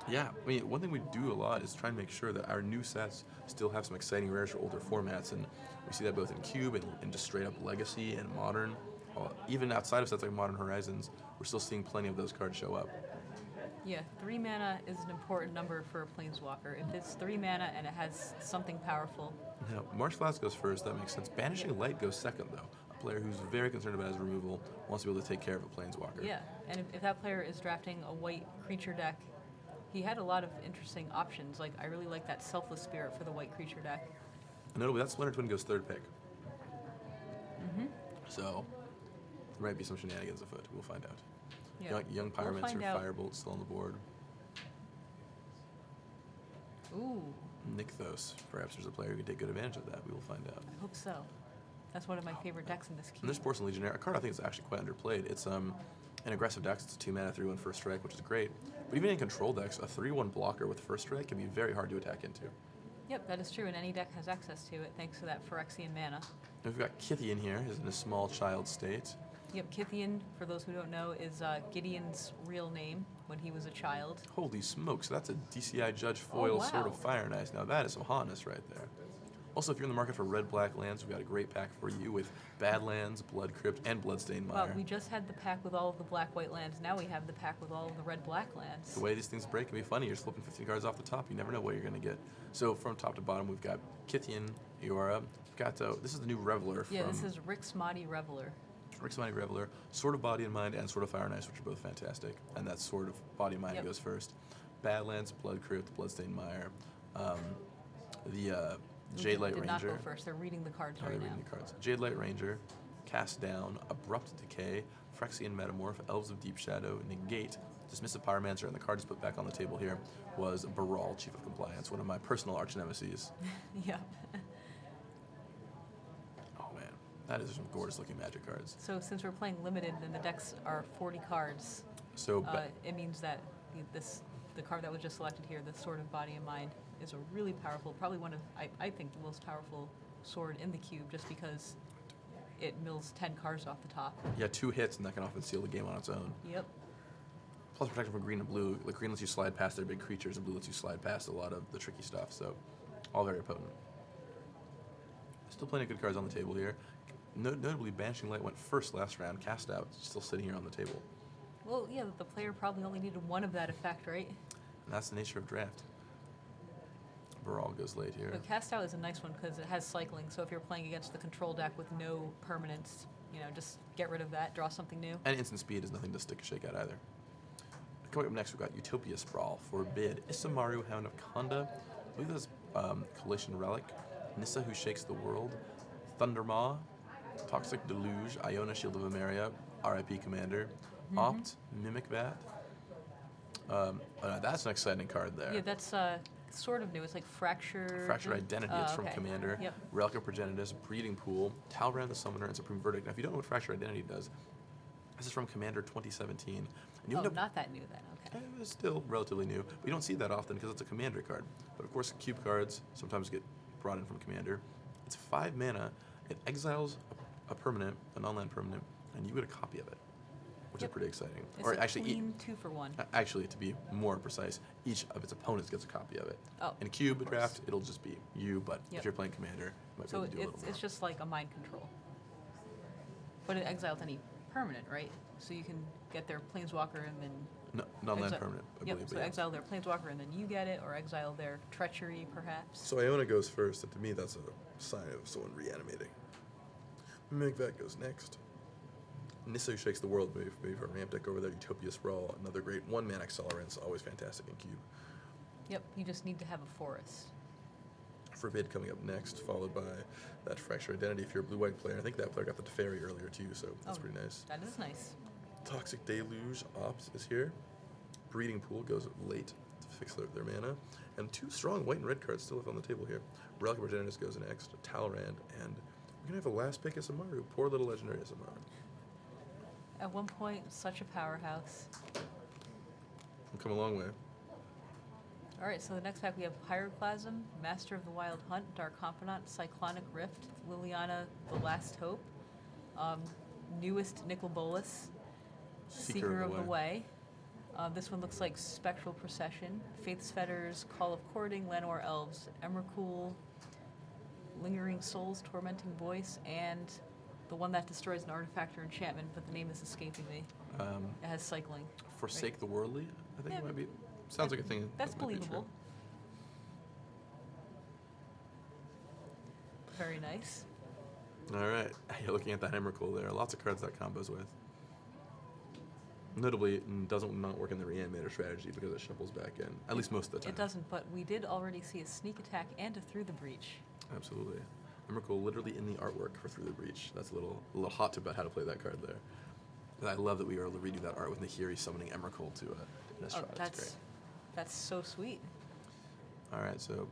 Yeah, I mean, one thing we do a lot is try and make sure that our new sets still have some exciting rares for older formats, and we see that both in Cube and just straight up Legacy and Modern. Even outside of sets like Modern Horizons, we're still seeing plenty of those cards show up. Yeah, 3 mana is an important number for a Planeswalker. If it's 3 mana and it has something powerful, Now, Marsh Flats goes first, that makes sense. Banishing Light goes second, though. A player who's very concerned about his removal wants to be able to take care of a Planeswalker. yeah. And if that player is drafting a white creature deck, he had a lot of interesting options. Like, I really like that Selfless Spirit for the white creature deck. And notably, that Splinter Twin goes third pick. Mm-hmm. So, there might be some shenanigans afoot. We'll find out. Yeah. Young We'll Pyromancer, find out. Firebolt still on the board. Ooh, Nykthos. Perhaps there's a player who can take good advantage of that. We will find out. I hope so. That's one of my favorite decks in this And cube. there's Porcelain Legionnaire, a card I think is actually quite underplayed. It's an aggressive deck. It's a 2 mana 3/1 first strike, which is great. But even in control decks, a 3/1 blocker with first strike can be very hard to attack into. Yep, that is true, and any deck has access to it thanks to that Phyrexian mana. And we've got Kithian here, who's in a small child state. Yep, Kithian, for those who don't know, is Gideon's real name when he was a child. Holy smokes, that's a DCI Judge foil wow. Sword of Fire and Ice. Now that is some hotness right there. Also, if you're in the market for red-black lands, we've got a great pack for you with Badlands, Blood Crypt, and Bloodstained Mire. Well, we just had the pack with all of the black-white lands. Now we have the pack with all of the red-black lands. The way these things break can be funny. You're just flipping 15 cards off the top. You never know what you're going to get. So from top to bottom, we've got Kithian, Eora. We've got, this is the new Reveler Yeah, from this is Rick's Mighty Reveler. Rick's Mighty Reveler, Sword of Body and Mind, and Sword of Fire and Ice, which are both fantastic. And that Sword of Body and Mind Yep. goes first. Badlands, Blood Crypt, Bloodstained Mire. The Jade Light did not Ranger. go first. They're reading the cards Oh, they're right now. reading the cards. Jade Light Ranger, Cast Down, Abrupt Decay, Phyrexian Metamorph, Elves of Deep Shadow, Negate, Dismissive Pyromancer, and the card just put back on the table here was Baral, Chief of Compliance, one of my personal arch nemesis. Yep. Oh man, that is some gorgeous looking Magic cards. So since we're playing limited and the decks are 40 cards, So, it means that the card that was just selected here, the Sword of Body and Mind, is a really powerful, probably one of, I think, the most powerful sword in the cube, just because it mills 10 cards off the top. yeah, 2 hits and that can often seal the game on its own. Yep. Plus protection from green and blue. Like green lets you slide past their big creatures, and blue lets you slide past a lot of the tricky stuff. So, all very potent. Still plenty of good cards on the table here. Notably, Banishing Light went first last round. Cast Out still sitting here on the table, Well, yeah, the player probably only needed one of that effect, right? and that's the nature of draft. Baral goes late here. But Cast Out is a nice one because it has cycling, so if you're playing against the control deck with no permanents, just get rid of that, draw something new. And instant speed is nothing to stick a shake at either. Coming up next, we've got Utopia Sprawl, Forbid, Isamaru, Hound of Khanda, I believe that's Collation Relic, Nissa Who Shakes the World, Thundermaw, Toxic Deluge, Iona Shield of Emeria, RIP Commander, Opt, Mimic Bat. That's an exciting card there. Yeah, that's sort of new. It's like Fracture. Fractured Identity, it's from okay. Commander. Yep. Relic of Progenitus, Breeding Pool, Talrand the Summoner, and Supreme Verdict. Now, if you don't know what Fractured Identity does, this is from Commander 2017. And You Oh, end up not that new then. Okay. It's still relatively new. But you don't see it that often because it's a commander card. But of course, cube cards sometimes get brought in from commander. It's 5 mana. It exiles a permanent, a non-land permanent, and you get a copy of it, which is pretty exciting. It's or a actually, clean 2-for-1. actually, to be more precise, each of its opponents gets a copy of it. Oh, In a cube of course. draft, it'll just be you. But Yep. if you're playing commander, you might be So able to do a little it's more. just like a mind control. But it exiles any permanent, right? So you can get their planeswalker and then No, non-land exi- permanent, I Yep. believe. So but yeah. exile their planeswalker and then you get it, or exile their treachery, perhaps. So Iona goes first, and to me that's a sign of someone reanimating. Mimic goes next. Nissa Shakes the World, maybe for a ramp deck over there. Utopia Sprawl, another great 1-mana accelerant, always fantastic in cube. Yep. You just need to have a forest. Forbid coming up next, followed by that Fractured Identity if you're a blue-white player. I think that player got the Teferi earlier too, so that's Oh, pretty nice. That is nice. Toxic Deluge Ops is here. Breeding Pool goes late to fix their mana. And 2 strong white and red cards still left on the table here. Relic of Progenitus goes next, Talrand, and we're going to have a last pick of Samaru. Poor little legendary Samaru. At one point, such a powerhouse. We've come a long way. All right, so the next pack we have Pyroclasm, Master of the Wild Hunt, Dark Confidant, Cyclonic Rift, Liliana, The Last Hope, newest Nicol Bolas, Seeker of the Way. This one looks like Spectral Procession, Faith's Fetters, Call of Courting, Llanowar Elves, Emrakul, Lingering Souls, Tormenting Voice, and the one that destroys an artifact or enchantment, but the name is escaping me. It has cycling. Forsake the Worldly, I think Yeah. it might be. Sounds like a thing. That's that might be believable. true. Very nice. All right, you're looking at that Emrakul there. Lots of cards that combos with. Notably, it doesn't not work in the reanimator strategy because it shuffles back in, at least most of the time. It doesn't, but we did already see a sneak attack and a Through the Breach. Absolutely. Emrakul literally in the artwork for Through the Breach. That's a little hot to about how to play that card there. And I love that we were able to redo that art with Nahiri summoning Emrakul to Innistrad. Oh, That's great. that's so sweet. All right, so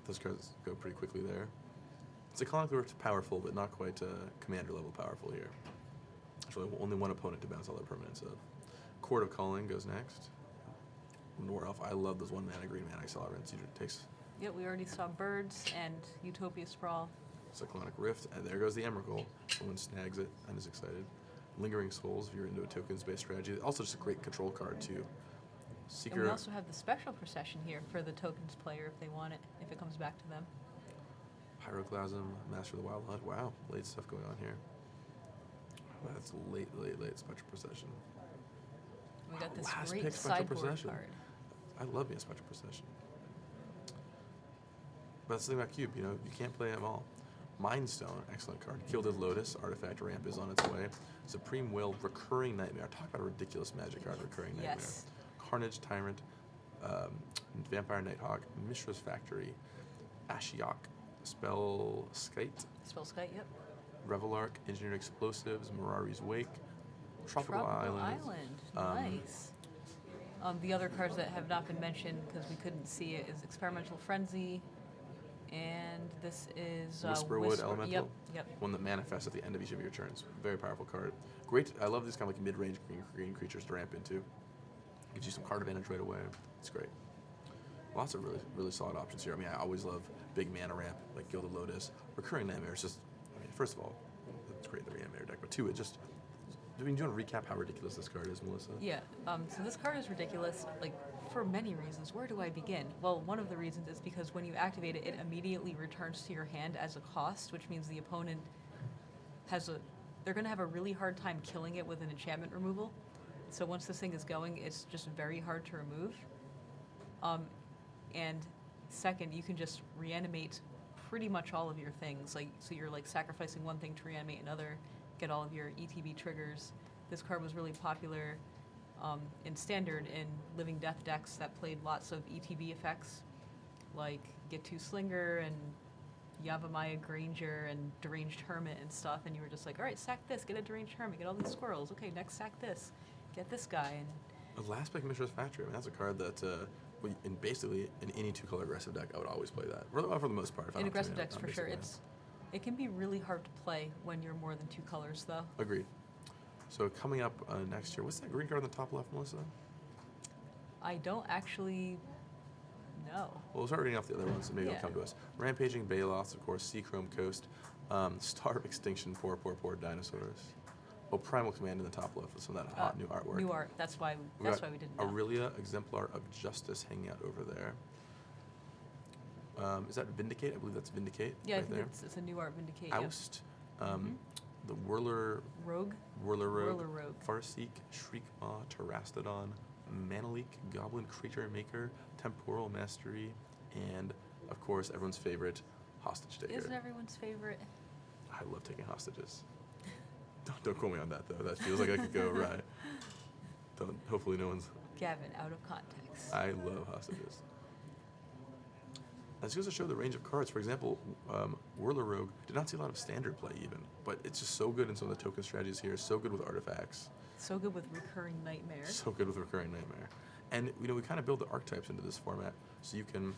those cards go pretty quickly there. It's economically powerful, but not quite commander level powerful here. Actually, only one opponent to bounce all their permanents up. Court of Calling goes next. Nor Elf. I love those 1-mana green mana accelerants. It takes Yeah, we already saw Birds and Utopia Sprawl. Cyclonic Rift, and there goes the Emrakul. Someone snags it and is excited. Lingering Souls if you're into a tokens-based strategy. Also just a great control card too. Seeker. And we also have the Spectral Procession here for the tokens player if they want it, if it comes back to them. Pyroclasm, Master of the Wild Hunt. Wow, late stuff going on here. That's late Spectral Procession. We got this Last great pick, Spectral sideboard Procession. card. I love me a Spectral Procession. But that's the thing about Cube, you can't play them all. Mindstone, excellent card. Gilded Lotus, Artifact Ramp is on its way. Supreme Will, Recurring Nightmare. Talk about a ridiculous magic card, Recurring Nightmare. Yes. Carnage Tyrant, Vampire Nighthawk, Mishra's Factory, Ashiok, Spell Skite, Spellskite, yep. Revelark, Engineered Explosives, Mirari's Wake, Tropical Island. Nice. The other cards that have not been mentioned because we couldn't see it is Experimental Frenzy, and this is Whisperwood Elemental. Yep. One that manifests at the end of each of your turns. Very powerful card. Great. I love these kind of like mid-range green creatures to ramp into. Gives you some card advantage right away. It's great. Lots of really solid options here. I mean, I always love big mana ramp like Gilded Lotus. Recurring Nightmare is just, I mean, first of all, it's great in the Reanimator deck, but two, it just, do you want to recap how ridiculous this card is, Melissa? Yeah. So this card is ridiculous, like, for many reasons. Where do I begin? Well, one of the reasons is because when you activate it, it immediately returns to your hand as a cost, which means the opponent they're going to have a really hard time killing it with an enchantment removal. So once this thing is going, it's just very hard to remove. And second, you can just reanimate pretty much all of your things. Like, so you're like sacrificing one thing to reanimate another, get all of your ETB triggers. This card was really popular in Standard in Living Death decks that played lots of ETB effects, like Get Two Slinger and Yavimaya Granger and Deranged Hermit and stuff. And you were just like, all right, sack this, get a Deranged Hermit, get all these squirrels. Okay, next sack this, get this guy. And The last pick, Mishra's Factory. I mean, that's a card that, in basically in any two-color aggressive deck, I would always play that. For the most part. If I in don't aggressive play it, decks, I'm for sure, basically- it can be really hard to play when you're more than two colors, though. Agreed. So coming up next year, what's that green card on the top left, Melissa? I don't actually know. Well, we'll start reading off the other ones, and maybe Yeah. it'll come to us. Rampaging Baloths, of course, Seachrome Coast, Star of Extinction, poor dinosaurs. Well, Primal Command in the top left with some of that hot new artwork. New art. That's why. We That's got why we didn't know. Aurelia, Exemplar of Justice, hanging out over there. Is that Vindicate? I believe that's Vindicate. Yeah, I right think there. it's a new art Vindicate. Yep. Oust, the Whirler Rogue. Rogue, Rogue. Farseek, Shriekmaw, Terastodon, Manalik, Goblin Creature Maker, Temporal Mastery, and, of course, everyone's favorite, Hostage Taker. Isn't everyone's favorite? I love taking hostages. Don't quote me on that, though. That feels like I could go right. Hopefully no one's... Gavin, out of context. I love hostages. This goes to show the range of cards. For example, Whirler Rogue did not see a lot of standard play even, but it's just so good in some of the token strategies here, so good with artifacts, So good with recurring nightmares. so good with Recurring Nightmare. And, we kind of build the archetypes into this format, so you can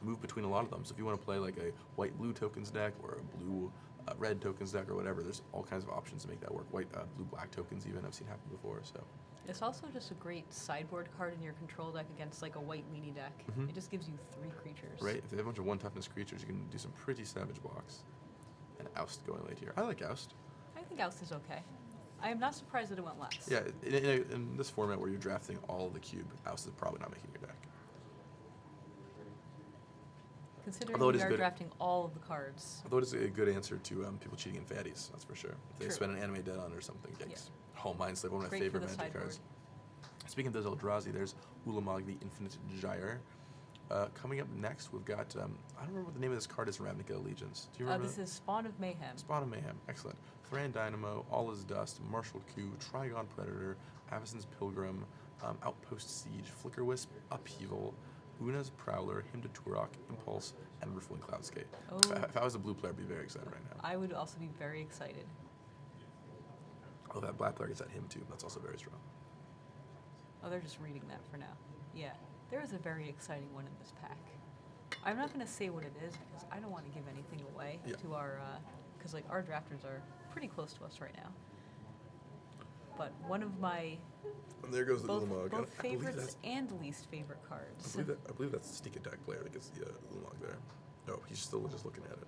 move between a lot of them. So if you want to play like a white-blue tokens deck or a blue-red tokens deck or whatever, there's all kinds of options to make that work. Blue-black tokens even, I've seen happen before, so. It's also just a great sideboard card in your control deck against like a white weenie deck. Mhm. It just gives you 3 creatures. Right? If they have a bunch of 1 toughness creatures, you can do some pretty savage blocks. And Oust going late here. I like Oust. I think Oust is okay. I am not surprised that it went last. Yeah, in this format where you're drafting all of the cube, Oust is probably not making your deck. Considering Although it we is are good- drafting all of the cards. Although it is a good answer to people cheating in fatties, that's for sure. If they True. spend an anime dead on or something, yikes. Oh, Mindslave, one of my Great for favorite the Magic sideboard. cards. Speaking of those Eldrazi, there's Ulamog, the Infinite Gyre. Coming up next, we've got, I don't remember what the name of this card is from Ravnica Allegiance. Do you remember This that? is Spawn of Mayhem. Spawn of Mayhem, excellent. Thran Dynamo, All Is Dust, Martial Coup, Trigon Predator, Avacyn's Pilgrim, Outpost Siege, Flicker Wisp, Upheaval, Una's Prowler, Hymn to Turok, Impulse, and Riffling Cloudscape. Oh. If I was a blue player, I'd be very excited right now. I would also be very excited. Oh, that black player gets that Hymn too. That's also very strong. Oh, they're just reading that for now. Yeah, there is a very exciting one in this pack. I'm not going to say what it is because I don't want to give anything away Yeah. to our, because like our drafters are pretty close to us right now. But one of my And there goes the both, Ulamog. both I believe favorites and least favorite I cards. believe that's the sneak attack player that gets the Ulamog there. No, he's still just looking at it.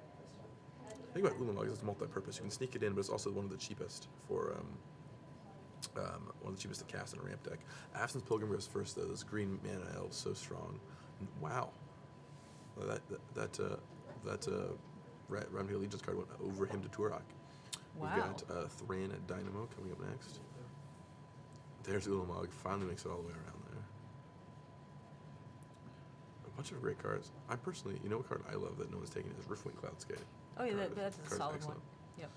The thing about Ulamog is it's multi-purpose. You can sneak it in, but it's also one of the cheapest for one of the cheapest to cast in a ramp deck. Avacyn's Pilgrim goes first though. This green mana elf so strong. Wow. That Ravnica Allegiance card went over him to Turok. Wow. We've got Thran at Dynamo coming up next. There's Ulamog, finally makes it all the way around there. A bunch of great cards. I personally, you know what card I love that no one's taking is Riftwing Cloudscape. Oh yeah, Card that's a card's solid one. excellent. Yep.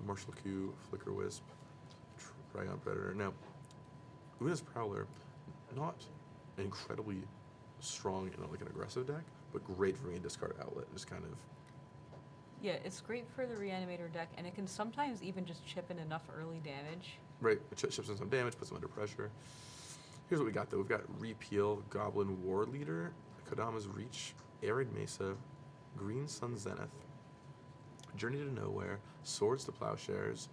Martial Q, Flicker Wisp, Trigon Predator. Now, Una's Prowler, not incredibly strong in like an aggressive deck, but great for me a discard outlet. Just kind of Yeah, it's great for the Reanimator deck, and it can sometimes even just chip in enough early damage. right. It chips in some damage, puts them under pressure. Here's what we got though. We've got Repeal, Goblin War Leader, Kodama's Reach, Arid Mesa, Green Sun Zenith, Journey to Nowhere, Swords to Plowshares,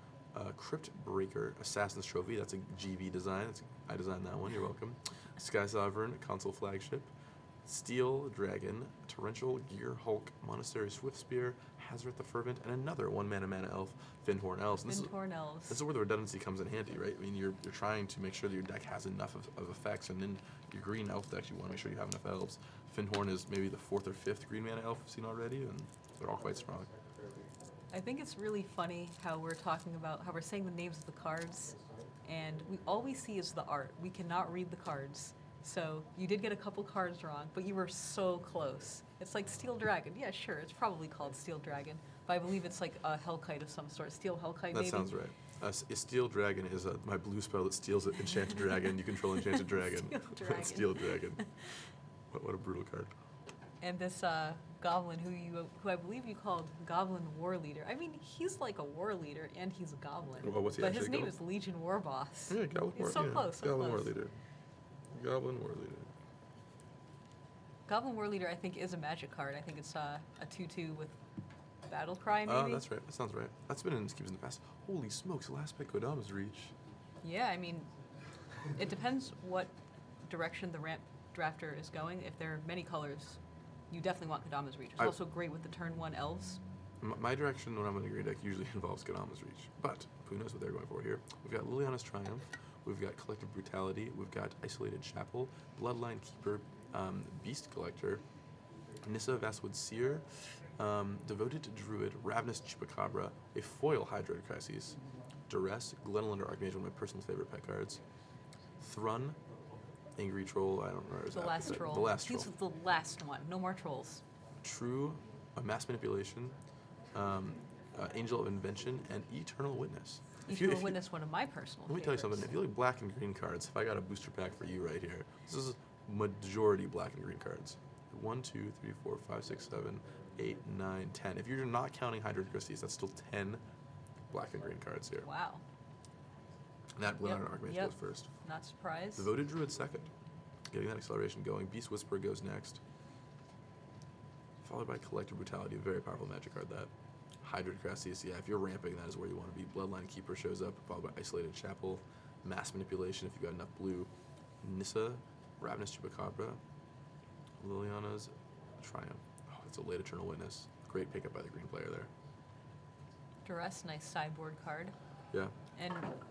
Crypt Breaker, Assassin's Trophy. That's a GV design. I designed that one. You're welcome. Sky Sovereign, Console Flagship, Steel Dragon, Torrential Gear Hulk, Monastery Swiftspear, Hazard the Fervent, and another 1 mana elf, Finhorn Elves. And Fintorn Elves. this is where the redundancy comes in handy, right? I mean, you're trying to make sure that your deck has enough of effects, and in your green elf decks, you want to make sure you have enough elves. Finhorn is maybe the 4th or 5th green mana elf we've seen already, and they're all quite strong. I think it's really funny how we're talking about how we're saying the names of the cards, and all we see is the art. We cannot read the cards. So you did get a couple cards wrong, but you were so close. It's like Steel Dragon. Yeah, sure, it's probably called Steel Dragon, but I believe it's like a Hellkite of some sort. Steel Hellkite, That maybe? sounds right. A Steel Dragon is my blue spell that steals an Enchanted Dragon. You control Enchanted Dragon. Steel Dragon. Steel Dragon. What a brutal card. And this goblin who I believe you called Goblin War Leader. I mean, he's like a war leader and he's a goblin. Well, what's he but his actually name called? is Legion War Boss. Yeah, Goblin War. It's so yeah. close, so Goblin War close. Leader. Goblin War Leader. Goblin War Leader, I think, is a magic card. I think it's a 2/2 with Battle Cry, maybe? Oh, that's right. That sounds right. That's been in cubes in the past. Holy smokes, last pick Kodama's Reach. Yeah, I mean, it depends what direction the ramp drafter is going. If there are many colors, you definitely want Kodama's Reach. It's also great with the turn 1 elves. My direction when I'm in a green deck usually involves Kodama's Reach, but who knows what they're going for here. We've got Liliana's Triumph, we've got Collective Brutality, we've got Isolated Chapel, Bloodline Keeper, Beast Collector, Nissa Vastwood Seer, Devoted Druid, Ravenous Chupacabra, a foil Hydroid Crises, Duress, Glenlander Archmage, one of my personal favorite pet cards, Thrun, Angry Troll, I don't remember his The last troll. The last troll. He's the last one. No more trolls. True, Mass Manipulation, Angel of Invention, and Eternal Witness. Eternal Witness, one of my personal Let me tell you favorites. something. If you like black and green cards, if I got a booster pack for you right here, this is majority black and green cards. 1, 2, 3, 4, 5, 6, 7, 8, 9, 10. If you're not counting Hydroid Christies, that's still 10 black and green cards here. Wow. And that Glenlander Archmage goes first. Not surprised. Devoted Druid second. Getting that acceleration going. Beast Whisperer goes next. Followed by Collective Brutality, a very powerful magic card that. Hydroid Crassus, yeah, if you're ramping, that is where you want to be. Bloodline Keeper shows up, followed by Isolated Chapel. Mass Manipulation if you've got enough blue. Nissa, Ravenous Chupacabra, Liliana's Triumph. Oh, it's a late Eternal Witness. Great pickup by the green player there. Duress, nice sideboard card. Yeah.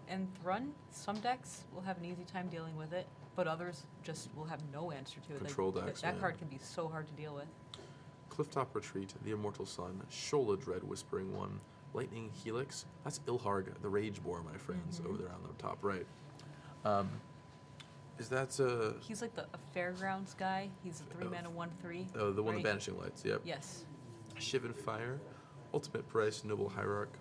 And Thrun, some decks will have an easy time dealing with it, but others just will have no answer to it. Control decks, That yeah. card can be so hard to deal with. Clifftop Retreat, The Immortal Sun, Shola Dread Whispering One, Lightning Helix. That's Ilharg, the Rage Boar, my friends, over there on the top right. Is that He's like a fairgrounds guy. He's a 3-mana 1/3. the one right? with Banishing Lights? Yep. Yes. Shivan Fire, Ultimate Price, Noble Hierarch,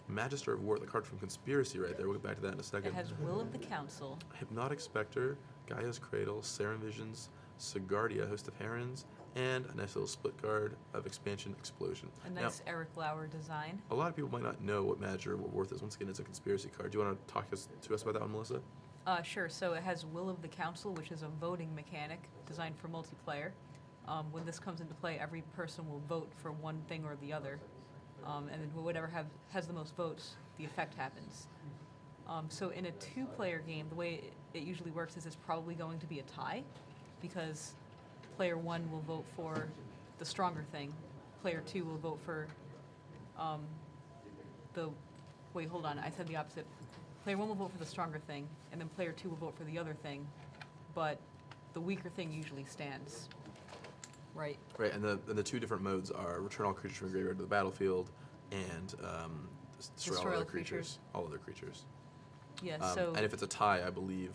Magister of War, the card from Conspiracy right there. We'll get back to that in a second. It has Will of the Council. Hypnotic Spectre, Gaia's Cradle, Saren Visions, Sigardia, Host of Herons, and a nice little split card of Expansion Explosion. A nice Eric Lauer design. A lot of people might not know what Magister of War is. Once again, it's a conspiracy card. Do you want to talk to us about that one, Melissa? Sure. So it has Will of the Council, which is a voting mechanic designed for multiplayer. When this comes into play, every person will vote for one thing or the other. And then whatever has the most votes, the effect happens. So in a 2-player game, the way it usually works is it's probably going to be a tie, because player 1 will vote for the stronger thing. Player 2 will vote for wait, hold on, I said the opposite. Player 1 will vote for the stronger thing, and then player 2 will vote for the other thing, but the weaker thing usually stands. Right. Right, and the two different modes are return all creatures from the graveyard to the battlefield, and destroy all other creatures. All other creatures. Yeah, And if it's a tie, I believe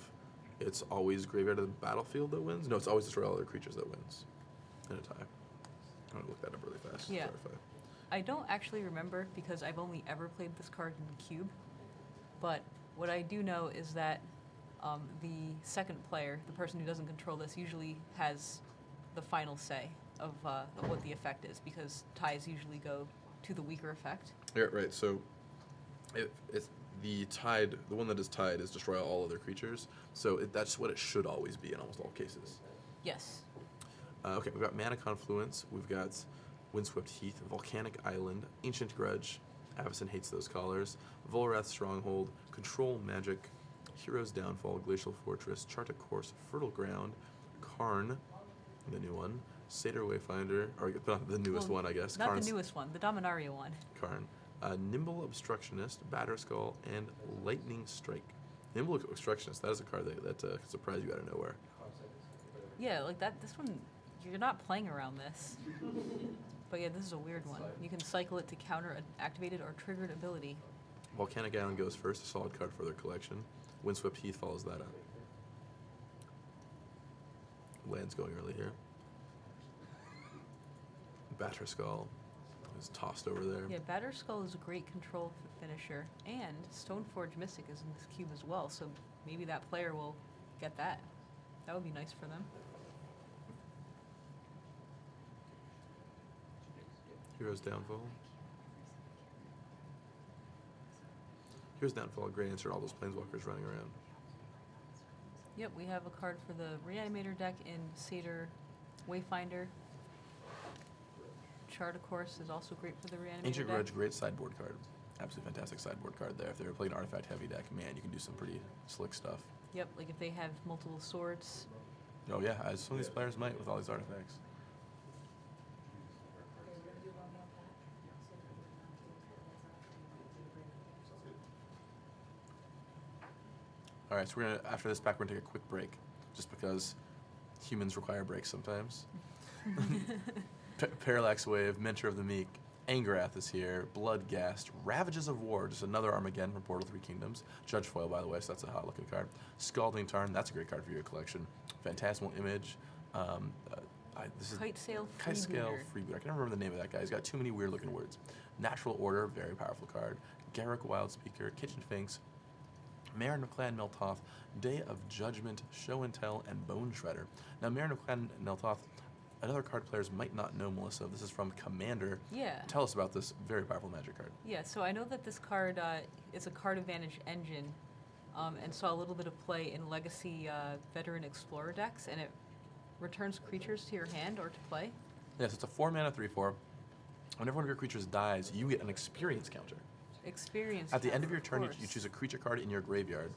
it's always graveyard to the battlefield that wins. No, it's always destroy all other creatures that wins in a tie. I'm gonna look that up really fast. Yeah. To clarify. I don't actually remember because I've only ever played this card in Cube, but what I do know is that the second player, the person who doesn't control this, usually has the final say of what the effect is, because ties usually go to the weaker effect. Yeah, right. So, it's the one that is tied is destroy all other creatures. So that's what it should always be in almost all cases. Yes. Okay, we've got Mana Confluence, we've got Windswept Heath, Volcanic Island, Ancient Grudge, Avacyn Hates Those Callers, Volrath Stronghold, Control Magic, Hero's Downfall, Glacial Fortress, Chartic Course, Fertile Ground, Karn, the new one, Satyr Wayfinder, or not the newest one, I guess. Not Karn's, the newest one, the Dominaria one. Karn, Nimble Obstructionist, Batterskull, and Lightning Strike. Nimble Obstructionist, that is a card that can surprise you out of nowhere. Yeah, like that. This one, you're not playing around this. But yeah, this is a weird one. You can cycle it to counter an activated or triggered ability. Volcanic Island goes first, a solid card for their collection. Windswept Heath follows that up. Land's going early here. Batterskull is tossed over there. Yeah, Batterskull is a great control finisher, and Stoneforge Mystic is in this cube as well, so maybe that player will get that. That would be nice for them. Hero's Downfall. Hero's Downfall, great answer to all those planeswalkers running around. Yep, we have a card for the Reanimator deck in Satyr Wayfinder. Chart, of course, is also great for the reanimator Ancient deck. Grudge, great sideboard card. Absolutely fantastic sideboard card there. If they were playing an artifact heavy deck, man, you can do some pretty slick stuff. Yep, like if they have multiple swords. Oh yeah, as some of these players might with all these artifacts. All right, so we're gonna, after this pack, we're gonna take a quick break, just because humans require breaks sometimes. Parallax Wave, Mentor of the Meek, Angrath is here, Bloodghast, Ravages of War, just another Armageddon from Portal 3 Kingdoms. Judge Foil, by the way, so that's a hot looking card. Scalding Tarn, that's a great card for your collection. Phantasmal Image. This is Kite Sail Kite Scale Freebooter. Freebooter. I can never remember the name of that guy. He's got too many weird looking words. Natural Order, very powerful card. Garruk Wild Speaker, Kitchen Finks, Marin of Clan Meltoth, Day of Judgment, Show and Tell, and Bone Shredder. Now, Marin of Clan Meltoth, another card players might not know, Melissa. This is from Commander. Yeah. Tell us about this very powerful Magic card. Yeah, so I know that this card is a card advantage engine, and saw a little bit of play in Legacy Veteran Explorer decks, and it returns creatures to your hand or to play. Yes, it's a 4-mana 3/4. Whenever one of your creatures dies, you get an experience counter. Experience. At the end of counter, your turn, you course. choose a creature card in your graveyard.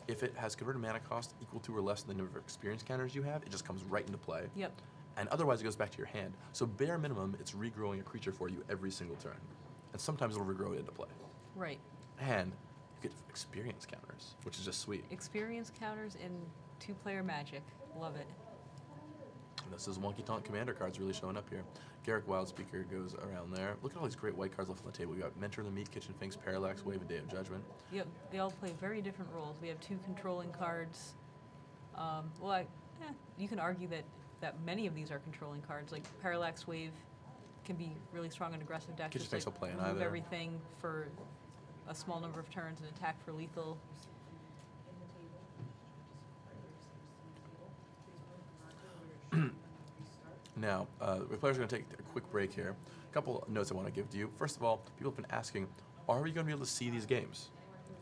If it has converted mana cost equal to or less than the number of experience counters you have, it just comes right into play. Yep. And otherwise, it goes back to your hand. So bare minimum, it's regrowing a creature for you every single turn. And sometimes it'll regrow it into play. Right. And you get experience counters, which is just sweet. Experience counters in 2-player Magic. Love it. And this is Wonky Tonk Commander cards really showing up here. Garruk Wild Speaker goes around there. Look at all these great white cards left on the table. We got Mentor of the Meek, Kitchen Finks, Parallax Wave, and Day of Judgment. Yep, they all play very different roles. We have 2 controlling cards. You can argue that many of these are controlling cards. Like Parallax Wave can be really strong in aggressive decks. Kitchen Just Finks like will play in remove either. everything for a small number of turns and attack for lethal. Now, the players are going to take a quick break here. A couple notes I want to give to you. First of all, people have been asking, are we going to be able to see these games?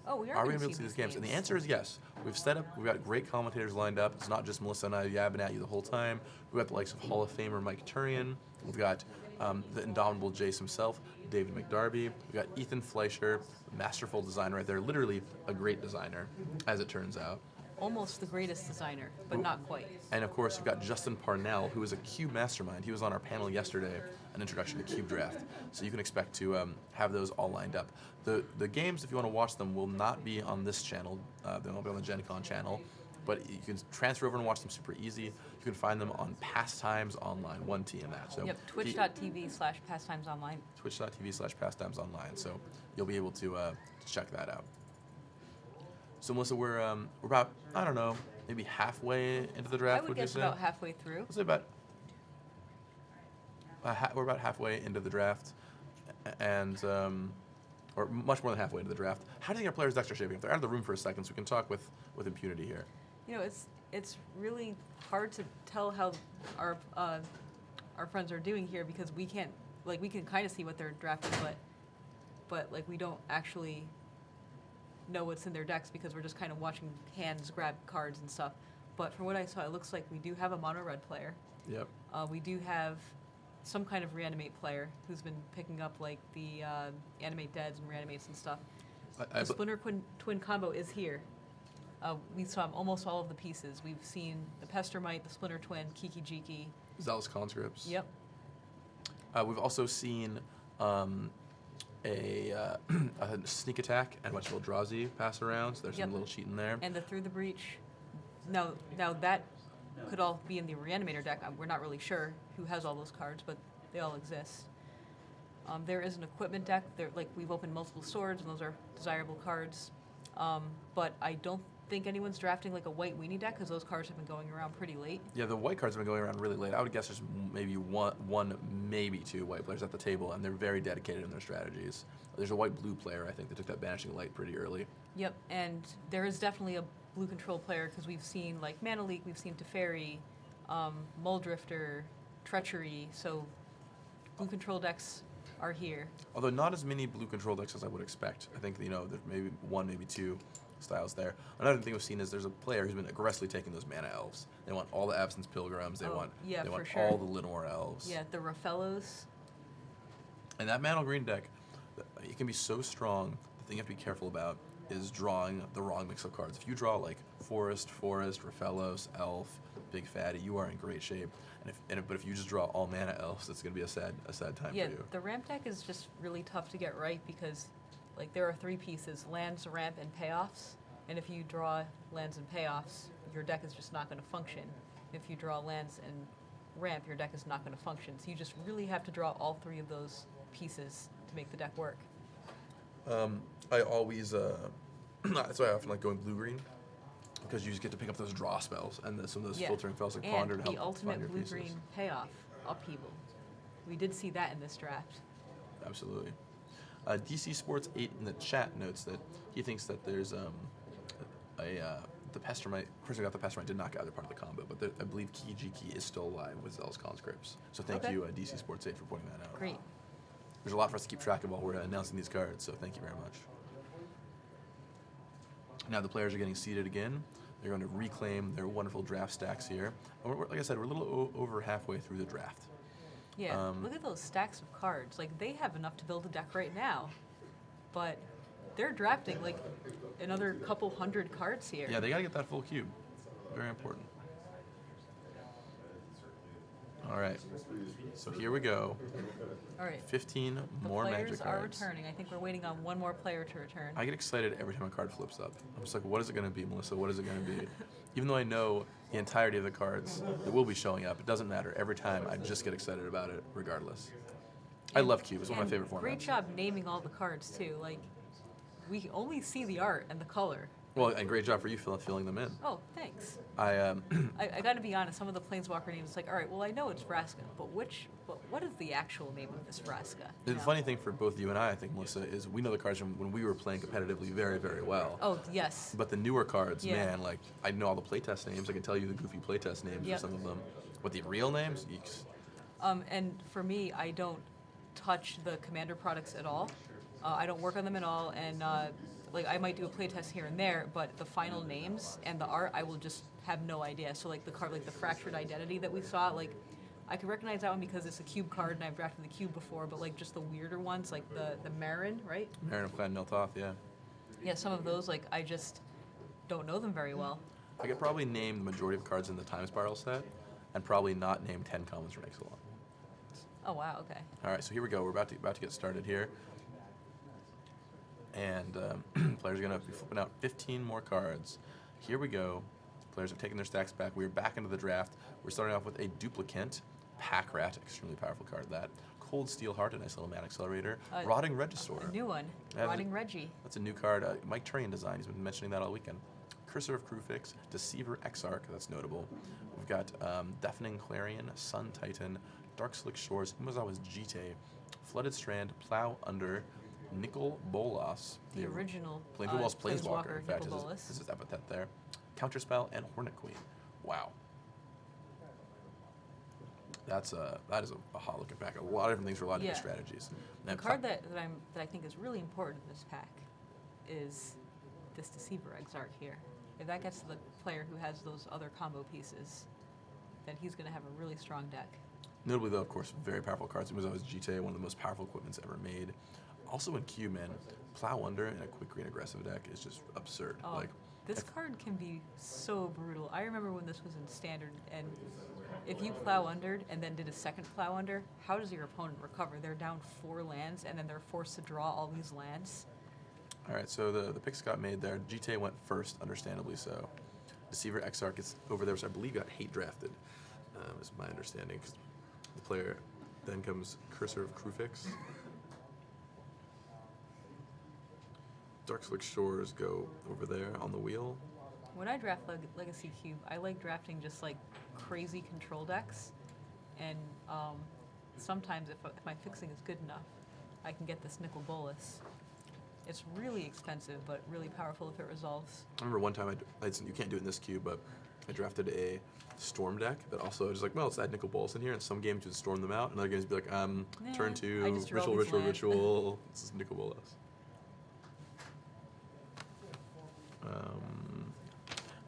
Oh, we are Are we going going to be able to see these games? And the answer is yes. We've set up, we've got great commentators lined up. It's not just Melissa and I yabbing at you the whole time. We've got the likes of Hall of Famer Mike Turian. We've got the indomitable Jace himself, David McDarby. We've got Ethan Fleischer, masterful designer right there. Literally a great designer, as it turns out. Almost the greatest designer, but not quite. And of course, you've got Justin Parnell, who is a Cube mastermind. He was on our panel yesterday, an introduction to Cube Draft. So you can expect to have those all lined up. The games, if you want to watch them, will not be on this channel. They won't be on the Gen Con channel. But you can transfer over and watch them super easy. You can find them on Pastimes Online, 1T in that. So Yep, twitch.tv/pastimesonline. Twitch.tv/Pastimes Online. So you'll be able to check that out. So Melissa, we're about, I don't know, maybe halfway into the draft. I would would you guess say? about halfway through. Let's say about we're about halfway into the draft, and or much more than halfway into the draft. How do you think our players' decks are shaping up? They're out of the room for a second, so we can talk with impunity here. You know, it's really hard to tell how our friends are doing here because we can't, like, we can kind of see what they're drafting, but like we don't actually know what's in their decks because we're just kind of watching hands grab cards and stuff. But from what I saw, it looks like we do have a mono red player. Yep. We do have some kind of reanimate player who's been picking up like the animate deads and reanimates and stuff. The Splinter Twin combo is here. We saw almost all of the pieces. We've seen the Pestermite, the Splinter Twin, Kiki Jiki. Zealous Conscripts. Yep. We've also seen a sneak attack and a bunch of Eldrazi pass around, so there's Yep. some little cheat in there. And the Through the Breach. Now that could all be in the Reanimator deck. We're not really sure who has all those cards, but they all exist. There is an equipment deck. We've opened multiple swords, and those are desirable cards. But I don't think anyone's drafting like a white weenie deck because those cards have been going around pretty late. Yeah, the white cards have been going around really late. I would guess there's maybe one, maybe two white players at the table, and they're very dedicated in their strategies. There's a white-blue player, I think, that took that Banishing Light pretty early. Yep, and there is definitely a blue control player because we've seen like Mana Leak, we've seen Teferi, Muldrifter, Treachery, so blue control decks are here. Although not as many blue control decks as I would expect. I think, there's maybe one, maybe two styles there. Another thing we've seen is there's a player who's been aggressively taking those mana elves. They want all the Absence Pilgrims. They want for all sure. the Linor elves. Yeah, the Raffellos. And that Mantle Green deck, it can be so strong. The thing you have to be careful about is drawing the wrong mix of cards. If you draw like Forest, Rafellos, Elf, Big Fatty, you are in great shape. But if you just draw all mana elves, it's going to be a sad time Yeah, for you. the ramp deck is just really tough to get right because, like, there are 3 pieces: lands, ramp, and payoffs. And if you draw lands and payoffs, your deck is just not going to function. If you draw lands and ramp, your deck is not going to function. So you just really have to draw all 3 of those pieces to make the deck work. I always, that's why I often like going blue-green, because you just get to pick up those draw spells and some of those filtering spells like Ponder to help the ultimate find your pieces. blue-green payoff, Upheaval. We did see that in this draft. Absolutely. DC Sports 8 in the chat notes that he thinks that there's the Pestermite, person who got the Pestermite did not gather part of the combo, but I believe Key is still alive with Zealous Conscripts. So thank you, DC Sports 8, for pointing that out. Great. There's a lot for us to keep track of while we're announcing these cards, so thank you very much. Now the players are getting seated again. They're going to reclaim their wonderful draft stacks here. And like I said, we're a little over halfway through the draft. Yeah, look at those stacks of cards. Like, they have enough to build a deck right now, but they're drafting like another couple hundred cards here. Yeah, they got to get that full cube. Very important. All right, so here we go. All right. 15 more Magic Players cards. are returning. I think we're waiting on one more player to return. I get excited every time a card flips up. I'm just like, what is it going to be, Melissa? What is it going to be? Even though I know the entirety of the cards that will be showing up, it doesn't matter. Every time, I just get excited about it, regardless. I love Cube. It's one of my favorite formats. Great job naming all the cards, too. Like, we only see the art and the color. Well, and great job for you filling them in. Oh, thanks. I I got to be honest. Some of the Planeswalker names, it's like, all right, well, I know it's Vraska, but what is the actual name of this Vraska? The funny thing for both you and I think, Melissa, is we know the cards from when we were playing competitively very, very well. Oh, yes. But the newer cards, Yeah. man, like, I know all the playtest names. I can tell you the goofy playtest names for some of them. But the real names, yeeks. And for me, I don't touch the Commander products at all. I don't work on them at all, and like, I might do a playtest here and there, but the final names and the art, I will just have no idea. So like the card, like the Fractured Identity that we saw, like, I can recognize that one because it's a cube card and I've drafted the cube before, but like just the weirder ones, like the Marin, right? Marin of Clan Niltoth, yeah. Yeah, some of those, like, I just don't know them very well. I could probably name the majority of cards in the Time Spiral set and probably not name 10 commons from Ixalan. Oh, wow, okay. All right, so here we go. We're about to get started here. And players are going to be flipping out 15 more cards. Here we go. Players have taken their stacks back. We are back into the draft. We're starting off with a Duplicant, Pack Rat, extremely powerful card. That Cold Steel Heart, a nice little mana accelerator. Rotting Regisaur. A new one, Rotting Reggie. That's a new card. Mike Turian design. He's been mentioning that all weekend. Cursor of Crufix, Deceiver Exarch. That's notable. We've got Deafening Clarion, Sun Titan, Dark Slick Shores, Umazawa's Jite, Flooded Strand, Plow Under, Nicol Bolas. The original Planeswalker, in fact, Nicol is Bolas. his epithet there. Counterspell and Hornet Queen. Wow. That is a hot looking pack. A lot of different things for a lot of different strategies. The card that I think is really important in this pack is this Deceiver Exarch here. If that gets to the player who has those other combo pieces, then he's going to have a really strong deck. Notably, though, of course, very powerful cards. Umazawa's Jite, one of the most powerful equipments ever made. Also in Q, man, Plow Under in a quick green aggressive deck is just absurd. Oh, this card can be so brutal. I remember when this was in Standard, and if you Plow Under'd and then did a second Plow Under, how does your opponent recover? They're down 4 lands, and then they're forced to draw all these lands. All right, so the picks got made there. Jite went first, understandably so. Deceiver Exarch is over there, which I believe got hate drafted, is my understanding. 'Cause the player, then comes Cursor of Crufix. Dark Slick Shores go over there on the wheel. When I draft Legacy Cube, I like drafting just like crazy control decks, and sometimes if my fixing is good enough, I can get this Nicol Bolas. It's really expensive, but really powerful if it resolves. I remember one time, you can't do it in this cube, but I drafted a Storm deck that also just like, well, let's add Nicol Bolas in here, and some games would storm them out, and other games would be like, turn 2, ritual, this is Nicol Bolas.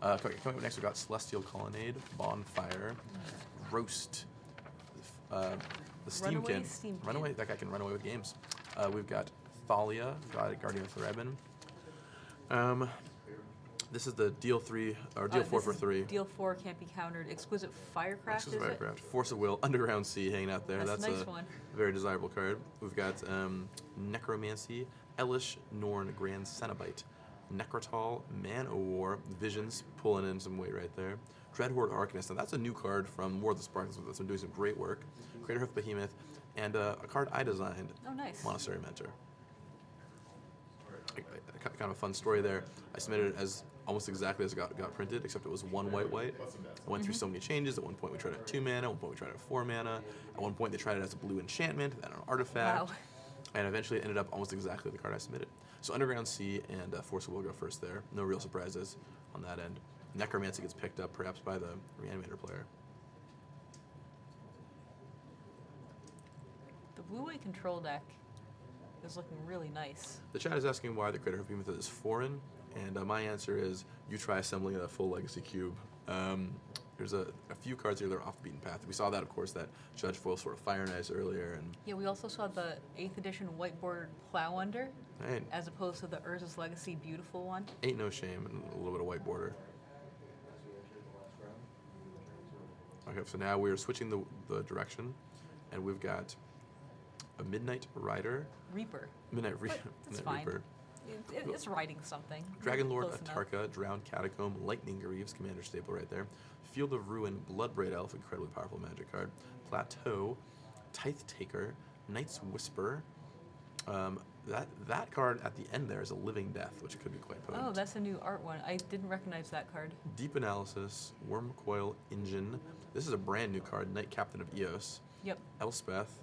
Coming up next, we've got Celestial Colonnade, Bonfire, Roast, The Steamkin. Steamkin. Runaway. That guy can run away with games. We've got Thalia, Guardian of Threadman. This is the deal 3 or deal 4 for 3. Deal 4 can't be countered. Exquisite Firecraft. Exquisite Firecraft. Force of Will. Underground Sea hanging out there. That's a nice a one. very desirable card. We've got Necromancy, Elish Norn Grand Cenobite, Necrotal, Man o' War, Visions pulling in some weight right there. Dreadhorde Arcanist, and that's a new card from War of the Sparks that's been doing some great work. Craterhoof Behemoth, and a card I designed. Oh, nice. Monastery Mentor. Kind of a fun story there. I submitted it as almost exactly as it got printed, except it was 1 white. I went through so many changes. At one point we tried it at 2 mana, at one point we tried it at 4 mana. At one point they tried it as a blue enchantment, then an artifact. Wow. And eventually it ended up almost exactly the card I submitted. So Underground Sea and Force of Will go first there. No real surprises on that end. Necromancy gets picked up perhaps by the Reanimator player. The blue-white control deck is looking really nice. The chat is asking why the Craterhoof Behemoth is foreign, and my answer is you try assembling a full Legacy cube. There's a few cards here that are off the beaten path. We saw that, of course, that Judge Foil sort of Fire and Ice earlier, and Yeah, we also saw the 8th edition white bordered Plow Under, hey, as opposed to the Urza's Legacy beautiful one. ain't no shame in a little bit of white border. Okay, so now we are switching the direction, and we've got a Midnight Rider. Reaper. Midnight That's Midnight fine. Reaper. It's writing something. Dragon Lord Close enough. Atarka, Drowned Catacomb, Lightning Greaves, Commander staple right there. Field of Ruin, Bloodbraid Elf, incredibly powerful magic card. Plateau, Tithe Taker, Night's Whisper. That card at the end there is a Living Death, which could be quite potent. Oh, that's a new art one. I didn't recognize that card. Deep Analysis, Wormcoil Engine. This is a brand new card, Knight Captain of Eos. Yep. Elspeth,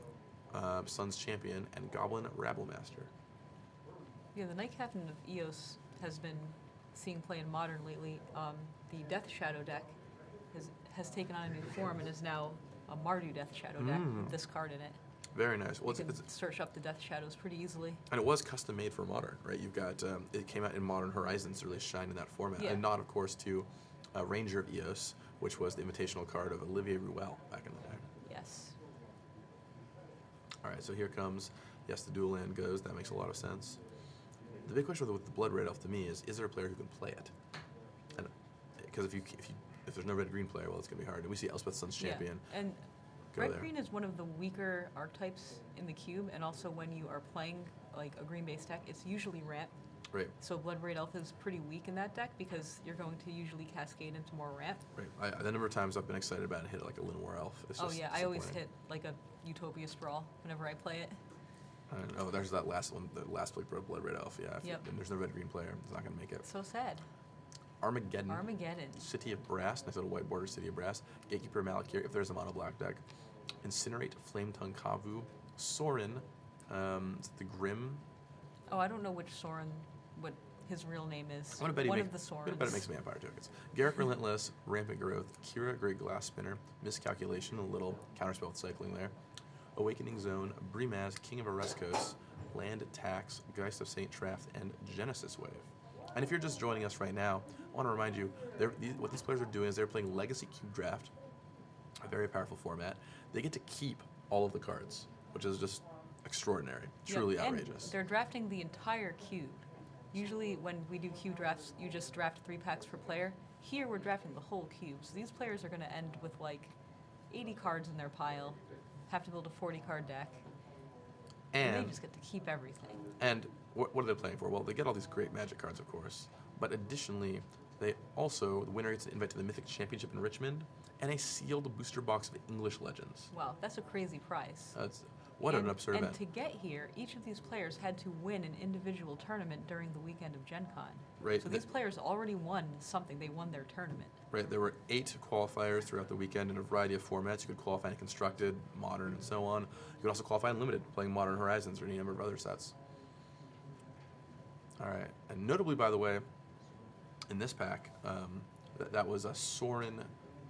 Sun's Champion, and Goblin Rabblemaster. Yeah, the Knight Captain of Eos has been seeing play in Modern lately. The Death Shadow deck has taken on a new form and is now a Mardu Death Shadow deck with this card in it. Very nice. Well, You can search up the Death Shadows pretty easily. and it was custom made for Modern, right? You've got, it came out in Modern Horizons to really shine in that format. Yeah. And not, of course, to Ranger of Eos, which was the invitational card of Olivier Ruel back in the day. Yes. All right, so here comes, yes, the dual land goes. That makes a lot of sense. The big question with the Blood Red Elf to me is there a player who can play it? And because if there's no red-green player, well, it's going to be hard. And we see Elspeth Sun's Champion. Yeah. And Go there. red-green is one of the weaker archetypes in the cube, and also when you are playing like a green-based deck, it's usually ramp. Right, So Bloodbraid Elf is pretty weak in that deck because you're going to usually cascade into more ramp. right. The number of times I've been excited about it and hit like a Linoir Elf. It's Oh just yeah, I always disappointing. hit like a Utopia Sprawl whenever I play it. Oh, there's that last one, the last play pro Blood Red Elf. Yeah, Yep. and there's no red-green player. It's not going to make it. So sad. Armageddon. Armageddon. City of Brass, nice little white border City of Brass. Gatekeeper Malakir, if there's a mono black deck. Incinerate, Flame Tongue Kavu. Sorin, is it the Grim? Oh, I don't know which Soren, what his real name is. I'm gonna bet One he of the I'm Sorens. gonna bet it makes vampire tokens. Garrett Relentless, Rampant Growth, Kira Great Glass Spinner, Miscalculation, a little counterspell with cycling there. Awakening Zone, Brimaz, King of Oreskos, Land Tax, Geist of Saint Traft, and Genesis Wave. And if you're just joining us right now, I want to remind you, what these players are doing is they're playing Legacy Cube Draft, a very powerful format. They get to keep all of the cards, which is just extraordinary, Yeah, truly and outrageous. they're drafting the entire cube. Usually when we do cube drafts, you just draft 3 packs per player. Here we're drafting the whole cube. So these players are going to end with like 80 cards in their pile, have to build a 40-card deck, and they And just get to keep everything. And what are they playing for? Well, they get all these great Magic cards, of course, but additionally, the winner gets an invite to the Mythic Championship in Richmond and a sealed booster box of English Legends. Wow, that's a crazy prize. What an And- absurd And event. to get here, each of these players had to win an individual tournament during the weekend of Gen Con. Right, So these players already won something. They won their tournament. Right, there were 8 qualifiers throughout the weekend in a variety of formats. You could qualify in Constructed, Modern, and so on. You could also qualify in Limited, playing Modern Horizons or any number of other sets. All right, and notably, by the way, in this pack, that was a Sorin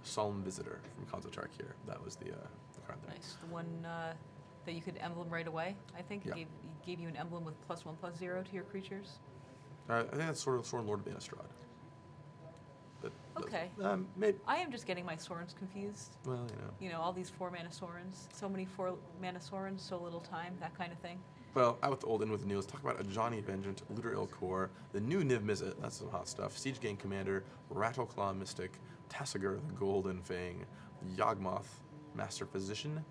Solemn Visitor from Khans of Tarkir. That was the card there. Nice. The one that you could emblem right away, I think. Yeah. It gave you an emblem with +1/+0 to your creatures. I think that's sort of Sorin Lord of Innistrad. But Okay. Maybe. I am just getting my Sorens confused. Well, All these 4-mana Sorens. So many 4-mana Sorens, so little time, that kind of thing. Well, out with the old, in with the new. Let's talk about Ajani Vengeant, Looter Ilkor, the new Niv Mizzet, that's some hot stuff, Siege Gang Commander, Rattleclaw Mystic, Tassiger the Golden Fang, Yawgmoth, Master Physician,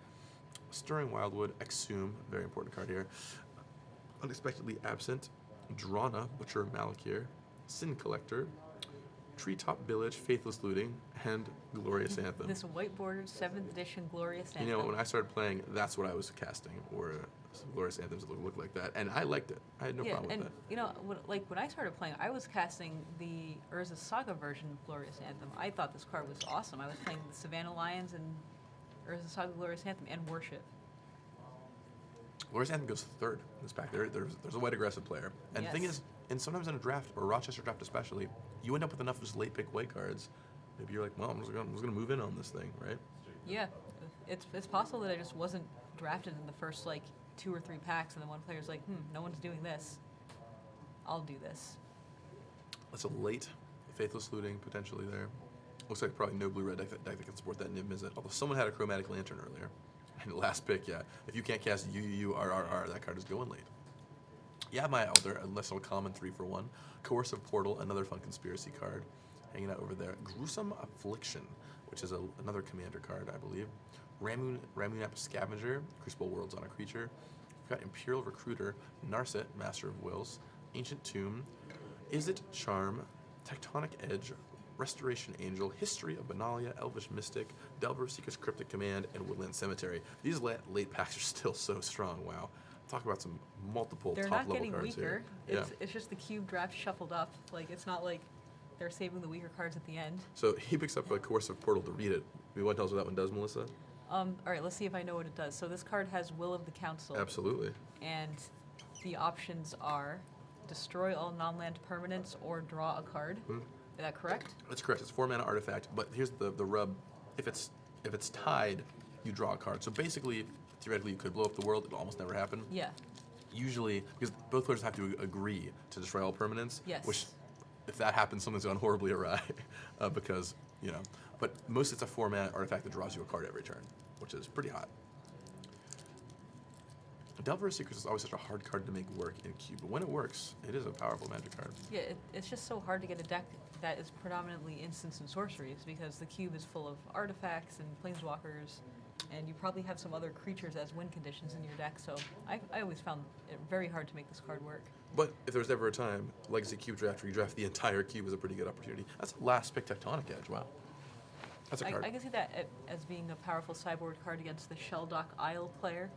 Stirring Wildwood, Exhume, very important card here, Unexpectedly Absent, Drana, Butcher Malakir, Sin Collector, Treetop Village, Faithless Looting, and Glorious Anthem. This white-bordered 7th edition Glorious Anthem. When I started playing, that's what I was casting, or some Glorious Anthems that look like that, and I liked it. I had no problem with that. When I started playing, I was casting the Urza Saga version of Glorious Anthem. I thought this card was awesome. I was playing the Savannah Lions and Urza Saga Glorious Anthem and Worship. Glorious Anthem goes third in this pack. There's a white aggressive player. And the thing is, and sometimes in a draft, or Rochester draft especially, you end up with enough just late pick white cards. Maybe you're like, well, I'm just gonna move in on this thing, right? Yeah, it's possible that I just wasn't drafted in the first 2 or 3 packs, and then one player's like, no one's doing this. I'll do this. That's a late Faithless Looting potentially there. Looks like probably no blue-red deck that can support that Niv Mizzet. Although someone had a Chromatic Lantern earlier. And the last pick, yeah. If you can't cast UURRR, that card is going late. Yavimaya Elder, a less common 3-for-1. Coercive Portal, another fun conspiracy card. Hanging out over there. Gruesome Affliction, which is another commander card, I believe. Ramunap Scavenger, Crucible Worlds on a creature. We've got Imperial Recruiter, Narset, Master of Wills, Ancient Tomb, Izzet Charm, Tectonic Edge, Restoration Angel, History of Benalia, Elvish Mystic, Delver Seeker's Cryptic Command, and Woodland Cemetery. These late packs are still so strong. Wow. Talk about some multiple top level cards here. They're not getting weaker. It's just the cube draft shuffled up. It's not like they're saving the weaker cards at the end. So he picks up a Coercive Portal to read it. You want to tell us what that one does, Melissa? All right, let's see if I know what it does. So this card has Will of the Council. Absolutely. And the options are destroy all non-land permanents or draw a card. Is that correct? That's correct. It's 4-mana artifact, but here's the rub. If it's tied, you draw a card. So basically, theoretically, you could blow up the world. It'll almost never happen. Yeah. Usually, because both players have to agree to destroy all permanents. Yes. Which, if that happens, something's gone horribly awry. Because, but most it's a 4-mana artifact that draws you a card every turn, which is pretty hot. Delver Secrets is always such a hard card to make work in Cube, but when it works, it is a powerful Magic card. Yeah, it's just so hard to get a deck that is predominantly instants and sorceries because the cube is full of artifacts and planeswalkers, and you probably have some other creatures as win conditions in your deck, so I always found it very hard to make this card work. But if there's ever a time, Legacy Cube Draft, where you draft the entire cube is a pretty good opportunity. That's last pick Tectonic Edge, wow. That's a card. I can see that as being a powerful sideboard card against the Shelldock Isle player.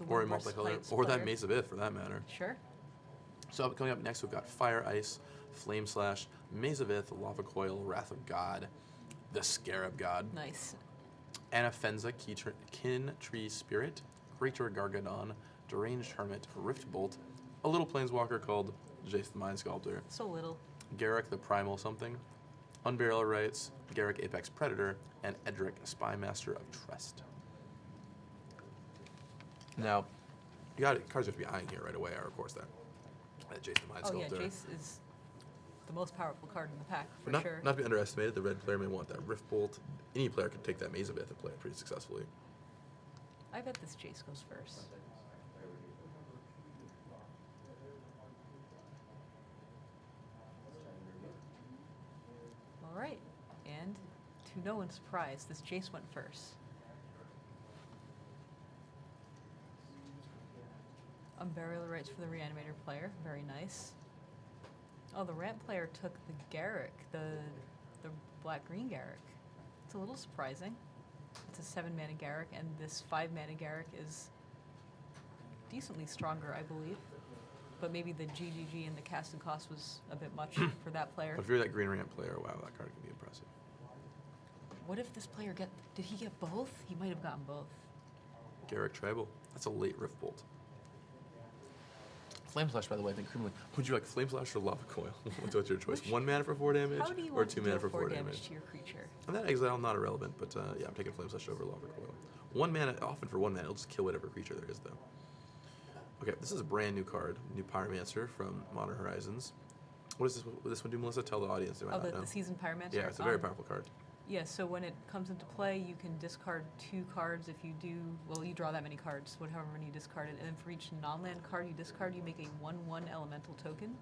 Or a multicolor, or that Maze of Ith, for that matter. Sure. So coming up next, we've got Fire Ice, Flame Slash, Maze of Ith, Lava Coil, Wrath of God, the Scarab God. Nice. Anafenza, Kin Tree Spirit, Greater Gargadon, Deranged Hermit, Rift Bolt, a little planeswalker called Jace the Mind Sculptor. So little. Garruk the Primal something, Unburial Rites, Garruk Apex Predator, and Edric Spymaster of Trust. Now, cards you have to be eyeing here right away are, of course, that Jace the Mind Sculptor. Oh yeah, Jace is the most powerful card in the pack, for But sure. Not to be underestimated, the red player may want that Rift Bolt. Any player could take that Maze of Ith and play it pretty successfully. I bet this Jace goes first. All right, and to no one's surprise, this Jace went first. Unburial Rites for the Reanimator player, very nice. Oh, the Ramp player took the Garruk, the black-green Garruk. It's a little surprising. It's a 7-mana Garruk, and this 5-mana Garruk is decently stronger, I believe. But maybe the GGG and the casting cost was a bit much for that player. But if you're that green Ramp player, wow, that card can be impressive. What if this player did he get both? He might have gotten both. Garruk Tribal, that's a late Rift Bolt. Flame Slash, by the way, I think criminally. Would you like Flame Slash or Lava Coil? What's your choice? 1 mana for 4 damage, How do you or want 2 to mana deal for 4 damage to your creature? And that Exile, not irrelevant, but yeah, I'm taking Flame Slash over Lava Coil. 1 mana, often for 1 mana, it'll just kill whatever creature there is, though. Okay, this is a brand new card, new Pyromancer from Modern Horizons. What does this one do, Melissa? Tell the audience. They might Oh, not know. the Seasoned Pyromancer? Yeah, it's a very Um, powerful card. Yeah, so when it comes into play, you can discard 2 cards. If you do, well, you draw that many cards, however many you discarded. And then for each non-land card you discard, you make a 1/1 elemental token.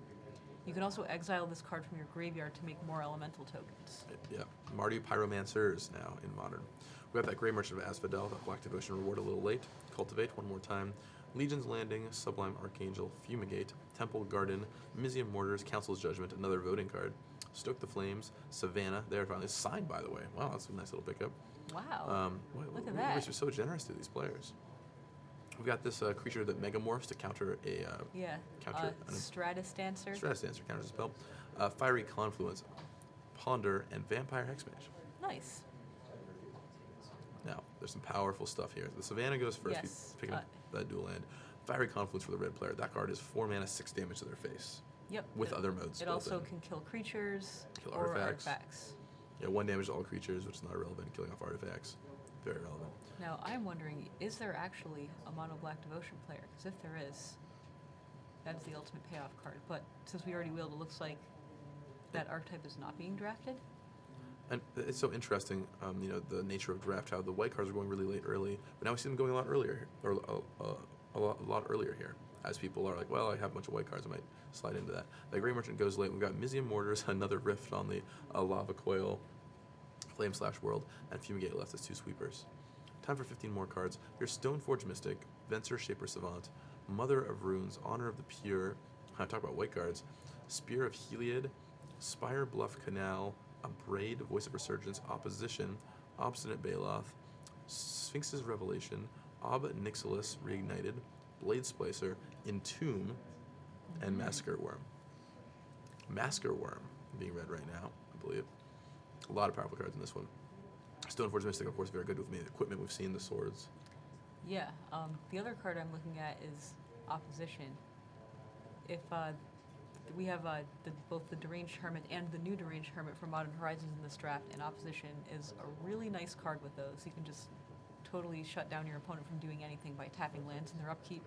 You can also exile this card from your graveyard to make more elemental tokens. Yeah, Mardu Pyromancers now in Modern. We have that Grey Merchant of Asphodel, that Black Devotion reward a little late. Cultivate one more time. Legion's Landing, Sublime Archangel, Fumigate, Temple Garden, Mizium Mortars, Council's Judgment, another voting card. Stoke the Flames, Savannah, there finally. It's signed, by the way. Wow, that's a nice little pickup. Wow. Look at We're that. so generous to these players. We've got this creature that megamorphs to counter a Yeah. counter Stratus Dancer. Stratus Dancer, counters a spell. Fiery Confluence, Ponder, and Vampire Hexmage. Nice. Now, there's some powerful stuff here. The Savannah goes first. Yes, We pick up that dual land. Fiery Confluence for the red player. That card is 4 mana, 6 damage to their face. Yep. With other modes It built also in. can kill creatures Kill or artifacts. artifacts. Yeah, 1 damage to all creatures, which is not irrelevant. Killing off artifacts, very relevant. Now, I'm wondering, is there actually a mono black devotion player? Because if there is, that is the ultimate payoff card. But since we already wheeled, it looks like that archetype is not being drafted. And it's so interesting, the nature of draft, how the white cards are going really late early, but now we see them going a lot earlier, or a lot earlier here, as people are like, well, I have a bunch of white cards, I might slide into that. The Grey Merchant goes late. We've got Mizium Mortars, another Rift on the Lava Coil, Flame/World, and Fumigate left as 2 sweepers. Time for 15 more cards. Your Stoneforge Mystic, Venser Shaper Savant, Mother of Runes, Honor of the Pure, I talk about white cards, Spear of Heliod, Spire Bluff Canal, Abrade, Voice of Resurgence, Opposition, Obstinate Baloth, Sphinx's Revelation, Ob Nixilis Reignited, Blade Splicer, Entomb, and Massacre Worm. Massacre Worm being read right now, I believe. A lot of powerful cards in this one. Stoneforge Mystic, of course, very good with me. The equipment we've seen, the swords. Yeah. The other card I'm looking at is Opposition. If we have both the Deranged Hermit and the new Deranged Hermit from Modern Horizons in this draft, and Opposition is a really nice card with those. You can just totally shut down your opponent from doing anything by tapping lands in their upkeep.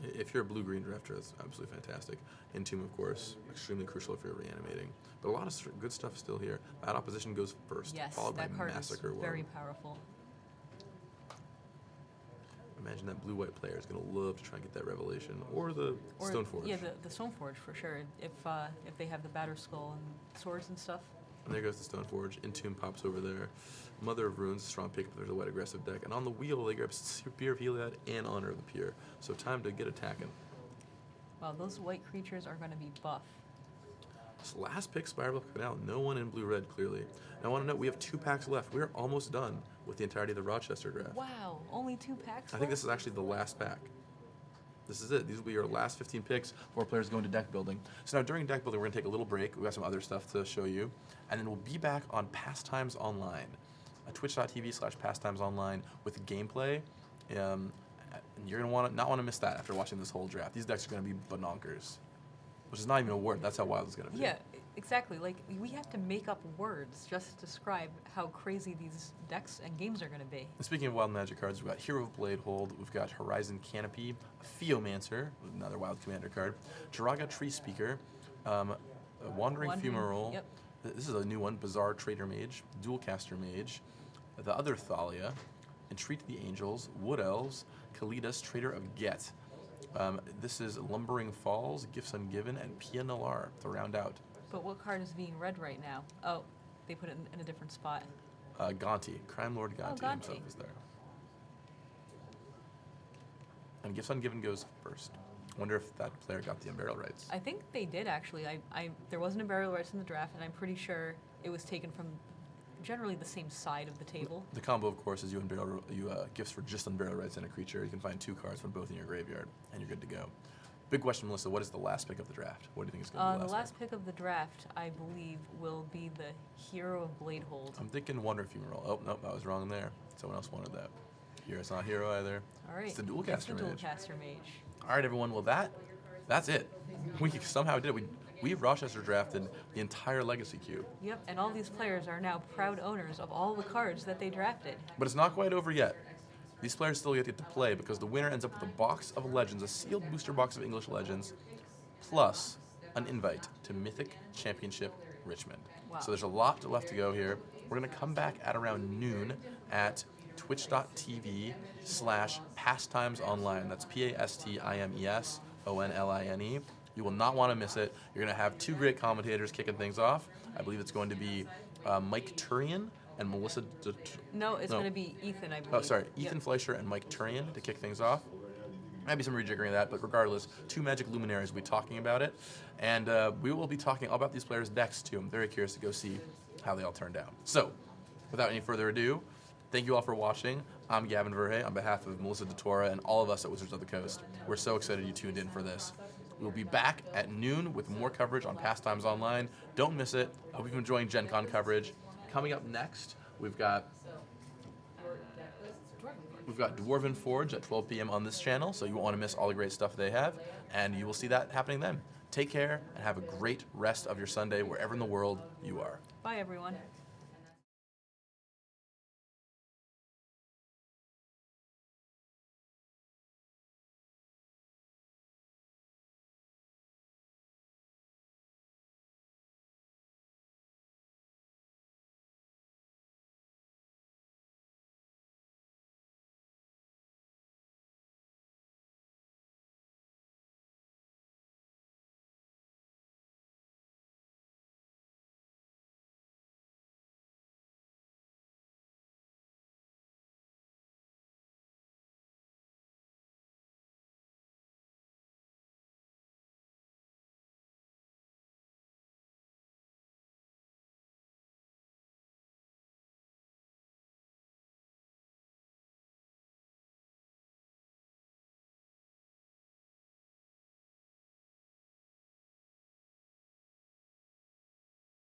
If you're a blue-green drafter, that's absolutely fantastic. Entomb, of course, extremely crucial if you're reanimating. But a lot of good stuff still here. Bad Opposition goes first, Yes, followed by that card Massacre is Worm. very powerful. Imagine that blue-white player is going to love to try and get that Revelation, or the Stoneforge. Yeah, the Stoneforge for sure. If they have the Batter Skull and swords and stuff. And there goes the Stoneforge. Entomb pops over there. Mother of Runes, strong pickup. There's a wet aggressive deck. And on the wheel, they grab Spear of Heliod and Honor of the Pure. So time to get attacking. Wow, those white creatures are going to be buff. This last pick, Spiral Canal. No one in blue-red, clearly. And I want to note, we have 2 packs left. We're almost done with the entirety of the Rochester draft. Wow, only 2 packs I think this left? is actually the last pack. This is it. These will be your last 15 picks before players go into deck building. So now during deck building, we're going to take a little break. We've got some other stuff to show you. And then we'll be back on Pastimes Online, twitch.tv/Pastimes Online with gameplay. And you're going to not want to miss that after watching this whole draft. These decks are going to be banankers, which is not even a word. That's how wild it's going to be. Yeah, exactly. Like, we have to make up words just to describe how crazy these decks and games are going to be. And speaking of wild magic cards, we've got Hero of Bladehold, we've got Horizon Canopy, Theomancer, another wild commander card, Jiraga Tree Speaker, Wandering Fumarole. Yep. This is a new one, Bizarre Trader Mage, Dualcaster Mage, the other Thalia, Entreat the Angels, Wood Elves, Kalidas, Trader of Get. This is Lumbering Falls, Gifts Ungiven, and Pia Nalar to round out. But what card is being read right now? Oh, they put it in a different spot. Gonti, Crime Lord Gonti Gonti. himself is there. And Gifts Ungiven goes first. Wonder if that player got the Unburial rights. I think they did, actually. There wasn't a burial rights in the draft, and I'm pretty sure it was taken from generally the same side of the table. The combo, of course, is you gifts for just Unburial rights and a creature. You can find 2 cards from both in your graveyard, and you're good to go. Big question, Melissa. What is the last pick of the draft? What do you think is going to be The last pick of the draft, I believe, will be the Hero of Bladehold. I'm thinking Wonder Fumarole. Oh, nope, I was wrong there. Someone else wanted that. Hero's not Hero either. All right. It's the It's Dualcaster the Mage. Dualcaster Mage. All right, everyone. Well, that's it. We somehow did it. We've Rochester drafted the entire Legacy Cube. Yep, and all these players are now proud owners of all the cards that they drafted. But it's not quite over yet. These players still get to play because the winner ends up with a box of Legends, a sealed booster box of English Legends, plus an invite to Mythic Championship Richmond. Wow. So there's a lot left to go here. We're going to come back at around noon at twitch.tv/pastimes online. That's PASTIMESONLINE. You will not want to miss it. You're going to have two great commentators kicking things off. I believe it's going to be Mike Turian and Melissa. No, it's No. going to be Ethan, I believe. Oh, sorry, Yep. Ethan Fleischer and Mike Turian to kick things off. Might be some rejiggering of that, but regardless, two Magic luminaries will be talking about it, and we will be talking all about these players' decks too. I'm very curious to go see how they all turned out. So, without any further ado, thank you all for watching. I'm Gavin Verhey on behalf of Melissa DeTora and all of us at Wizards of the Coast. We're so excited you tuned in for this. We'll be back at noon with more coverage on Pastimes Online. Don't miss it. I hope you've been enjoying Gen Con coverage. Coming up next, we've got Dwarven Forge at 12 p.m. on this channel, so you won't want to miss all the great stuff they have, and you will see that happening then. Take care and have a great rest of your Sunday wherever in the world you are. Bye, everyone.